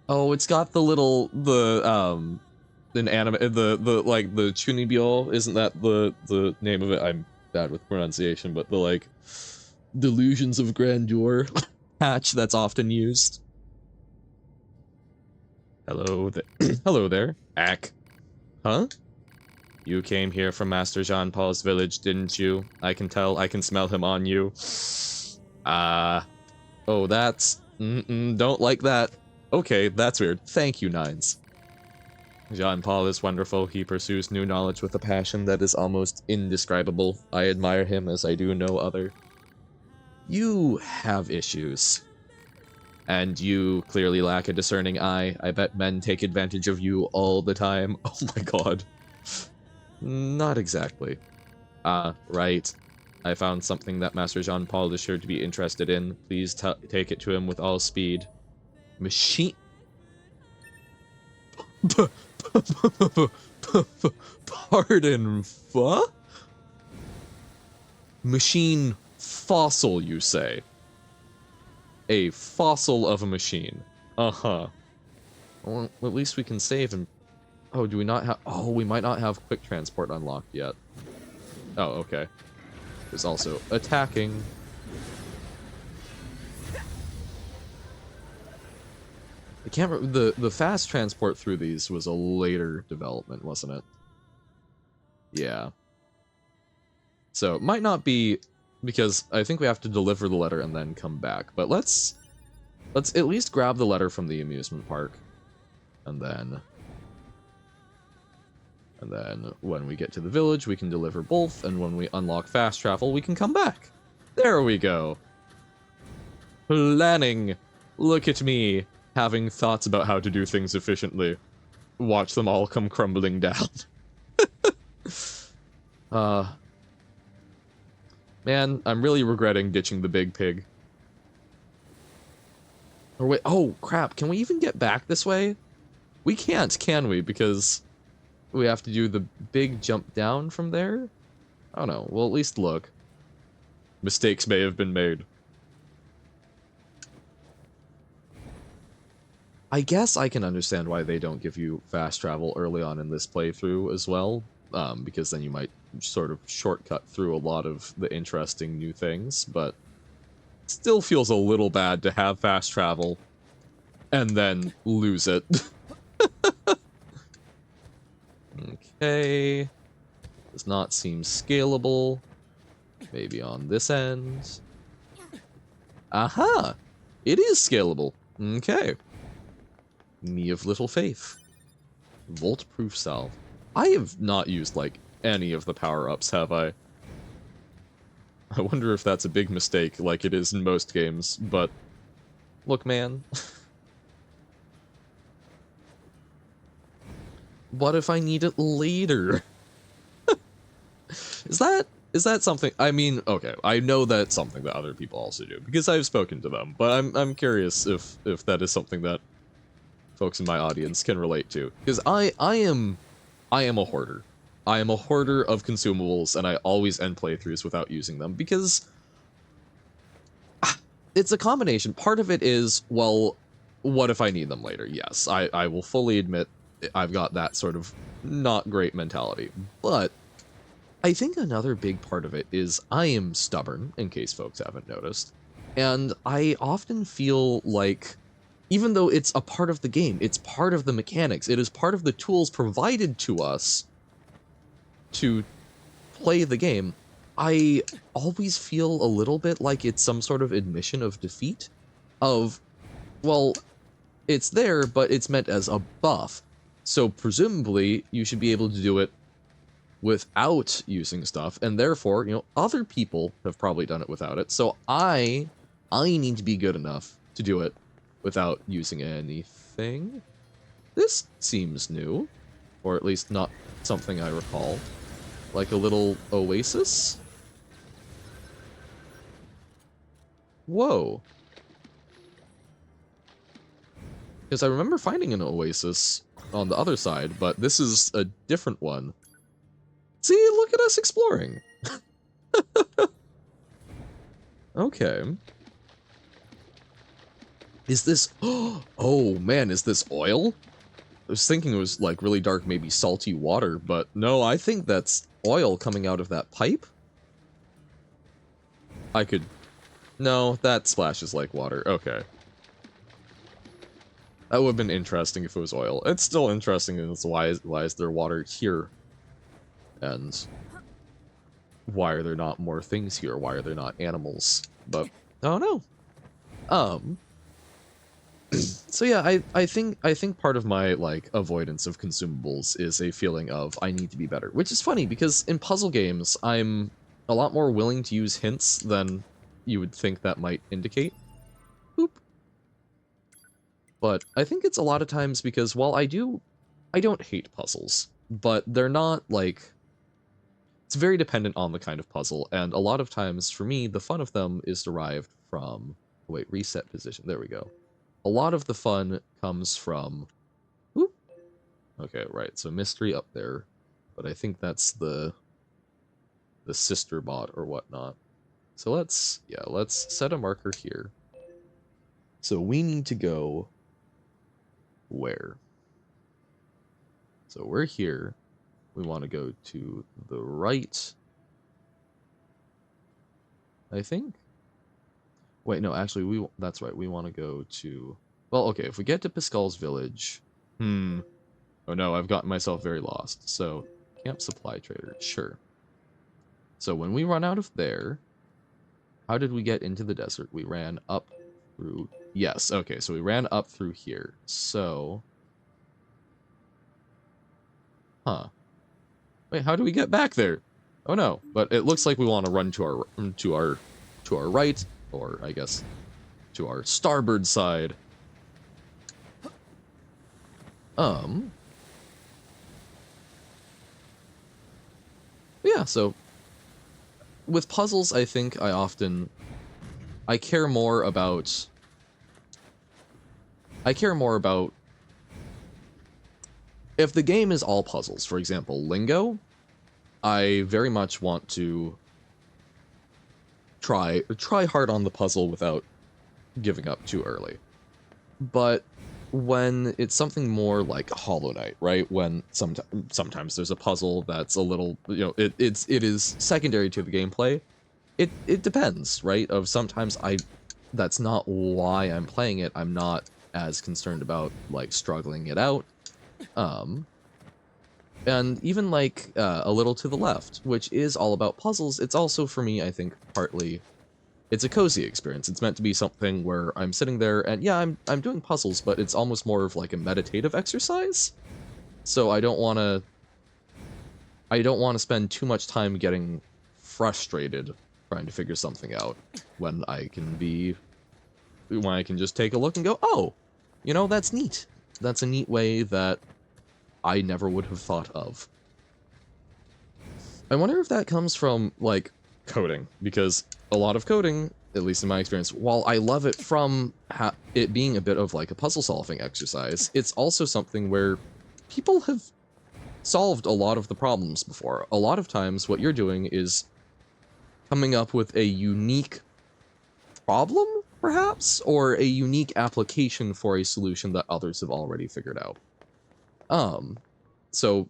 S1: Oh, it's got the little, an anime, the like, the Chunibyo, isn't that the name of it? I'm bad with pronunciation, but the, like, delusions of grandeur patch that's often used. Hello there. Hello there. Ack. Huh? You came here from Master Jean-Paul's village, didn't you? I can tell, I can smell him on you. Oh, that's... don't like that. Okay, that's weird. Thank you, Nines. Jean-Paul is wonderful. He pursues new knowledge with a passion that is almost indescribable. I admire him as I do no other. You have issues. And you clearly lack a discerning eye. I bet men take advantage of you all the time. Oh my god. Not exactly. Right. I found something that Master Jean-Paul is sure to be interested in. Please take it to him with all speed. Machine... Pardon, what? Machine fossil, you say? A fossil of a machine. Uh-huh. Well, at least we can save and... Oh, do we not have... Oh, we might not have quick transport unlocked yet. Oh, okay. There's also attacking. I can't remember... The fast transport through these was a later development, wasn't it? Yeah. So, it might not be... Because I think we have to deliver the letter and then come back. But let's at least grab the letter from the amusement park. And then when we get to the village, we can deliver both. And when we unlock fast travel, we can come back. There we go. Planning. Look at me. having thoughts about how to do things efficiently, watch them all come crumbling down. Man, I'm really regretting ditching the big pig. Or wait, oh crap, can we even get back this way? We can't, can we? Because we have to do the big jump down from there? I don't know, we'll at least look. Mistakes may have been made. I guess I can understand why they don't give you fast travel early on in this playthrough as well, because then you might sort of shortcut through a lot of the interesting new things, but it still feels a little bad to have fast travel and then lose it. Okay. Does not seem scalable. Maybe on this end. Aha! It is scalable. Okay. Me of little faith. Volt-proof salve. I have not used, like, any of the power-ups, have I? I wonder if that's a big mistake, like it is in most games, but... Look, man. What if I need it later? Is that something? I mean, okay, I know that's something that other people also do, because I've spoken to them, but I'm curious if that is something that folks in my audience can relate to. Because I am a hoarder. I am a hoarder of consumables, and I always end playthroughs without using them, because it's a combination. Part of it is, well, what if I need them later? Yes, I will fully admit I've got that sort of not great mentality. But I think another big part of it is I am stubborn, in case folks haven't noticed. And I often feel like, even though it's a part of the game, it's part of the mechanics, it is part of the tools provided to us to play the game, I always feel a little bit like it's some sort of admission of defeat. Of, well, it's there, but it's meant as a buff. So presumably, you should be able to do it without using stuff, and therefore, you know, other people have probably done it without it, so I need to be good enough to do it without using anything. This seems new, or at least not something I recall. Like a little oasis? Whoa. Because I remember finding an oasis on the other side, but this is a different one. See, look at us exploring. Okay. Is this... Oh, man, is this oil? I was thinking it was, like, really dark, maybe salty water, but no, I think that's oil coming out of that pipe? I could... No, that splashes like water. Okay. That would have been interesting if it was oil. It's still interesting, and it's why is there water here? And why are there not more things here? Why are there not animals? But I don't know. So yeah, I think part of my, like, avoidance of consumables is a feeling of I need to be better, which is funny because in puzzle games I'm a lot more willing to use hints than you would think that might indicate. Boop. But I think it's a lot of times because while I don't hate puzzles, but they're not, like, it's very dependent on the kind of puzzle, and a lot of times for me the fun of them is derived from, wait, reset position, there we go. A lot of the fun comes from... Whoop. Okay, right, so mystery up there. But I think that's the sister bot or whatnot. So let's set a marker here. So we need to go... where? So we're here. We want to go to the right. I think? Wait, no, actually, that's right. We want to go to... Well, okay, if we get to Pascal's village... Oh no, I've gotten myself very lost. So, camp supply trader, sure. So when we run out of there... How did we get into the desert? We ran up through... Yes, okay, so we ran up through here. So... Huh. Wait, how do we get back there? Oh no, but it looks like we want to run to our right, or I guess to our starboard side. Yeah, so with puzzles, I think I care more about if the game is all puzzles, for example, Lingo, I very much want to try hard on the puzzle without giving up too early. But when it's something more like Hollow Knight, right? When sometimes there's a puzzle that's a little, it is secondary to the gameplay. It depends, right? Of sometimes that's not why I'm playing it. I'm not as concerned about like struggling it out. And even like A Little to the Left, which is all about puzzles, it's also for me, I think, partly it's a cozy experience. It's meant to be something where I'm sitting there and yeah, I'm doing puzzles, but it's almost more of like a meditative exercise. So I don't want to spend too much time getting frustrated trying to figure something out when I can just take a look and go, "Oh, that's neat. That's a neat way that I never would have thought of." I wonder if that comes from, like, coding, because a lot of coding, at least in my experience, while I love it from it being a bit of, like, a puzzle-solving exercise, it's also something where people have solved a lot of the problems before. A lot of times, what you're doing is coming up with a unique problem, perhaps, or a unique application for a solution that others have already figured out. So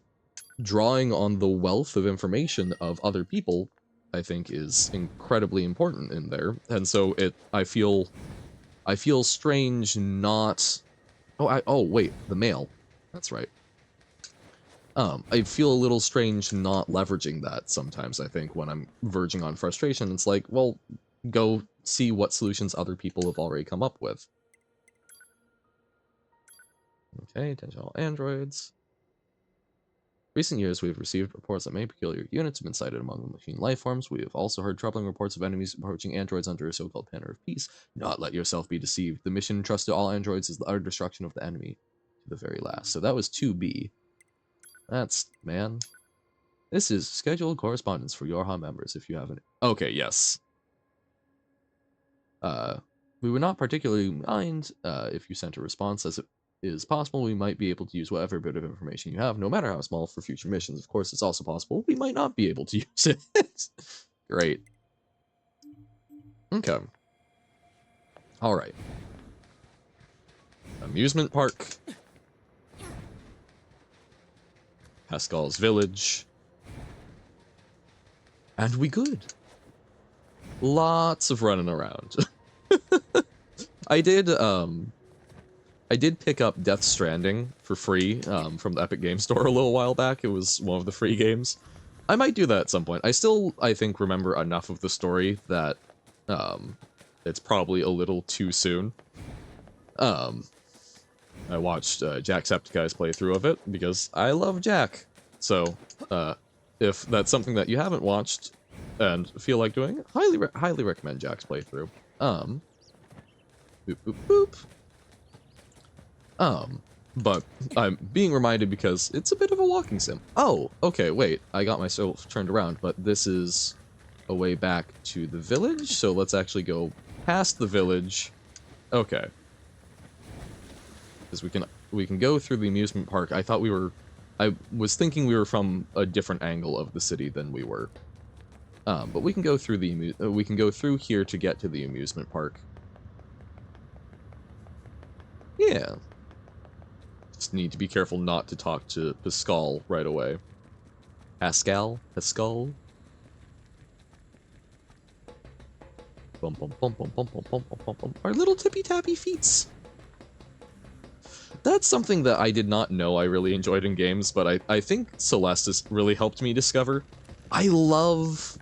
S1: drawing on the wealth of information of other people, I think, is incredibly important in there. And so I feel strange not. Oh wait, the mail. That's right. I feel a little strange not leveraging that sometimes. I think when I'm verging on frustration, it's like, well, go see what solutions other people have already come up with. Okay, attention all androids. Recent years, we have received reports that many peculiar units have been sighted among the machine life forms. We have also heard troubling reports of enemies approaching androids under a so-called banner of peace. Do not let yourself be deceived. The mission entrusted to all androids is the utter destruction of the enemy to the very last. So that was 2B. Man. This is scheduled correspondence for Yorha members if you haven't. Okay, yes. We would not particularly mind if you sent a response, as it is possible we might be able to use whatever bit of information you have, no matter how small, for future missions. Of course, it's also possible we might not be able to use it. Great. Okay. Alright. Amusement park. Pascal's village. And we good. Lots of running around. I did pick up Death Stranding for free from the Epic Game Store a little while back. It was one of the free games. I might do that at some point. I think, remember enough of the story that it's probably a little too soon. I watched Jacksepticeye's playthrough of it because I love Jack. So, if that's something that you haven't watched and feel like doing, highly recommend Jack's playthrough. Boop, boop, boop. But I'm being reminded because it's a bit of a walking sim. Oh, okay, wait, I got myself turned around, but this is a way back to the village, so let's actually go past the village. Okay. Because we can go through the amusement park. I was thinking we were from a different angle of the city than we were. But we can go through we can go through here to get to the amusement park. Yeah. Just need to be careful not to talk to Pascal right away. Pascal? Pascal? Bum bum bum bum bum bum bum bum bum bum. Our little tippy-tappy feets. That's something that I did not know I really enjoyed in games, but I think Celeste has really helped me discover. I love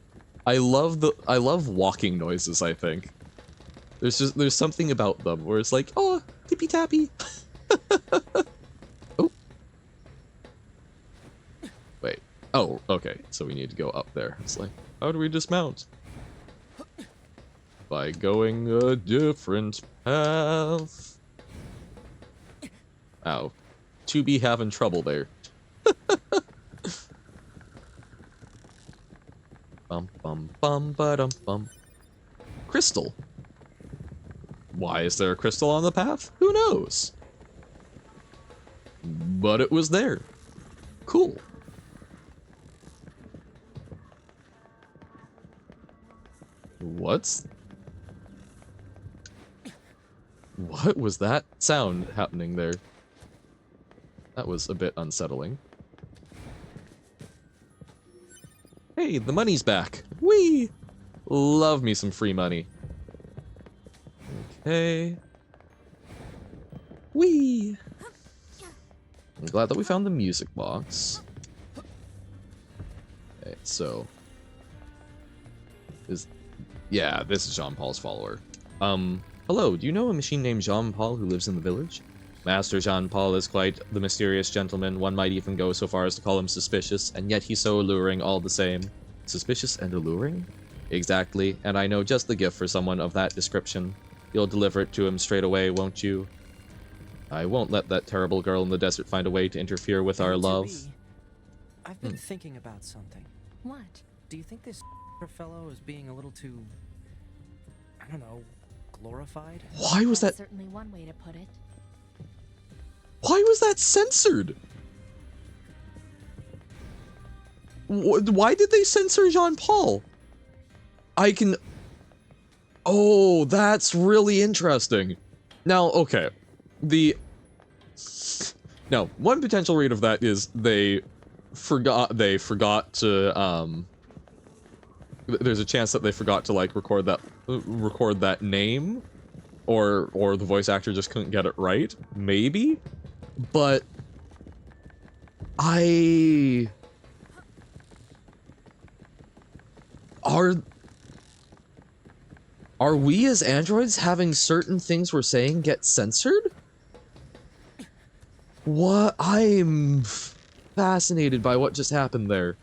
S1: walking noises, I think. There's something about them where it's like, oh, tippy-tappy. Oh. Wait. Oh, okay. So we need to go up there. It's like, how do we dismount? By going a different path. Ow. to be having trouble there. Bum bum bum ba-dum bum. Crystal. Why is there a crystal on the path? Who knows? But it was there. Cool. What was that sound happening there? That was a bit unsettling. Hey, the money's back. Whee! Love me some free money. Okay. Whee! I'm glad that we found the music box. Okay, so... Yeah, this is Jean-Paul's follower. Hello, do you know a machine named Jean-Paul who lives in the village? Master Jean-Paul is quite the mysterious gentleman. One might even go so far as to call him suspicious, and yet he's so alluring all the same. Suspicious and alluring? Exactly, and I know just the gift for someone of that description. You'll deliver it to him straight away, won't you? I won't let that terrible girl in the desert find a way to interfere with our love.
S3: I've been thinking about something.
S2: What?
S3: Do you think this fellow is being a little too, I don't know, glorified?
S1: Why was
S2: That's
S1: that...
S2: certainly one way to put it.
S1: Why was that censored? Why did they censor Jean-Paul? I can... Oh, that's really interesting. Now, okay. Now, one potential read of that is they forgot to, there's a chance that they forgot to, like, record that name, or the voice actor just couldn't get it right, maybe? But... Are we as androids having certain things we're saying get censored? What? I'm fascinated by what just happened there.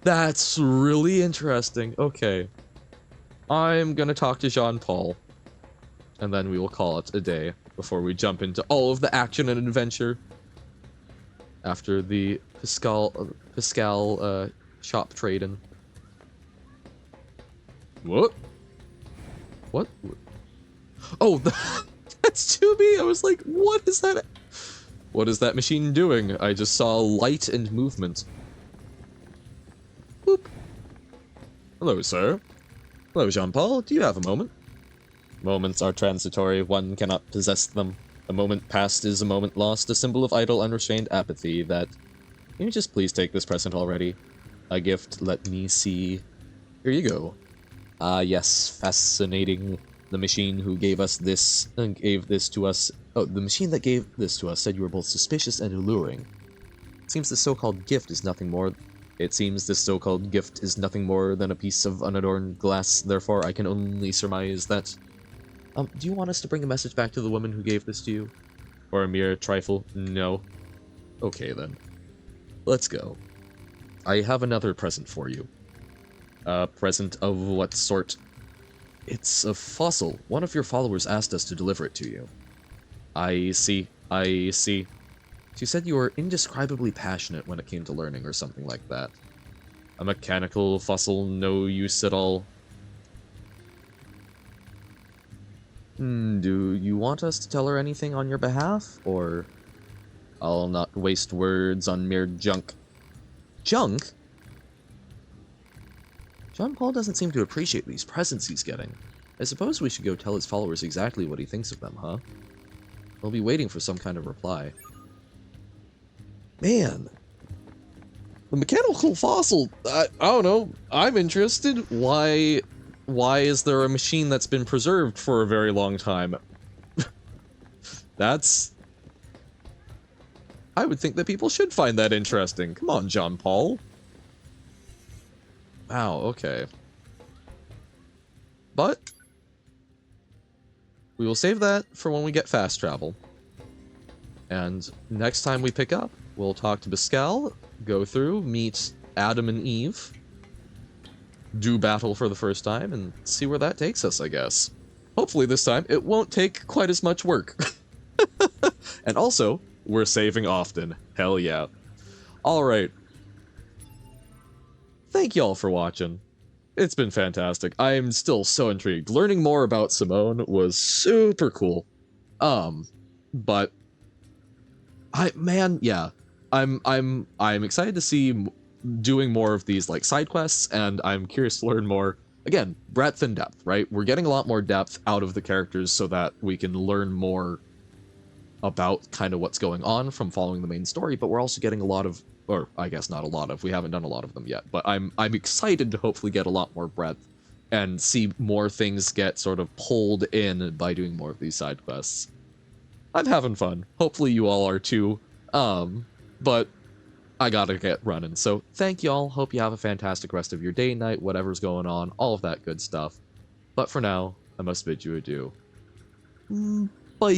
S1: That's really interesting. Okay. I'm gonna talk to Jean-Paul. And then we will call it a day before we jump into all of the action and adventure. After the Pascal shop trading. What? What? Oh, that's 2B! I was like, what is that? What is that machine doing? I just saw light and movement. Boop. Hello, sir. Hello, Jean-Paul. Do you have a moment? Moments are transitory. One cannot possess them. A moment past is a moment lost, a symbol of idle, unrestrained apathy that... Can you just please take this present already? A gift, let me see. Here you go. Ah, yes, fascinating. The machine who gave us this, gave this to us... Oh, the machine that gave this to us said you were both suspicious and alluring. It seems this so-called gift is nothing more... It seems this so-called gift is nothing more than a piece of unadorned glass, therefore I can only surmise that... do you want us to bring a message back to the woman who gave this to you? Or a mere trifle? No. Okay, then. Let's go. I have another present for you. A present of what sort? It's a fossil. One of your followers asked us to deliver it to you. I see. I see. She said you were indescribably passionate when it came to learning or something like that. A mechanical fossil, no use at all. Do you want us to tell her anything on your behalf, or... I'll not waste words on mere junk. Junk? Jean-Paul doesn't seem to appreciate these presents he's getting. I suppose we should go tell his followers exactly what he thinks of them, huh? We'll be waiting for some kind of reply. Man! The mechanical fossil, I don't know, I'm interested. Why is there a machine that's been preserved for a very long time? That's... I would think that people should find that interesting. Come on, Jean-Paul. Wow, okay. But... we will save that for when we get fast travel. And next time we pick up, we'll talk to Pascal, go through, meet Adam and Eve, do battle for the first time, and see where that takes us, I guess. hopefully this time it won't take quite as much work. And also, we're saving often. Hell yeah. Alright. Thank y'all for watching. It's been fantastic. I'm still so intrigued. Learning more about Simone was super cool. But yeah. I'm excited to see doing more of these like side quests, and I'm curious to learn more. Again, breadth and depth, right? We're getting a lot more depth out of the characters so that we can learn more about kind of what's going on from following the main story, but we're also getting a lot of, or I guess not a lot of, we haven't done a lot of them yet, but I'm excited to hopefully get a lot more breadth and see more things get sort of pulled in by doing more of these side quests. I'm having fun. Hopefully you all are too. But I gotta get running. So thank y'all. Hope you have a fantastic rest of your day, night, whatever's going on, all of that good stuff. But for now, I must bid you adieu. Bye.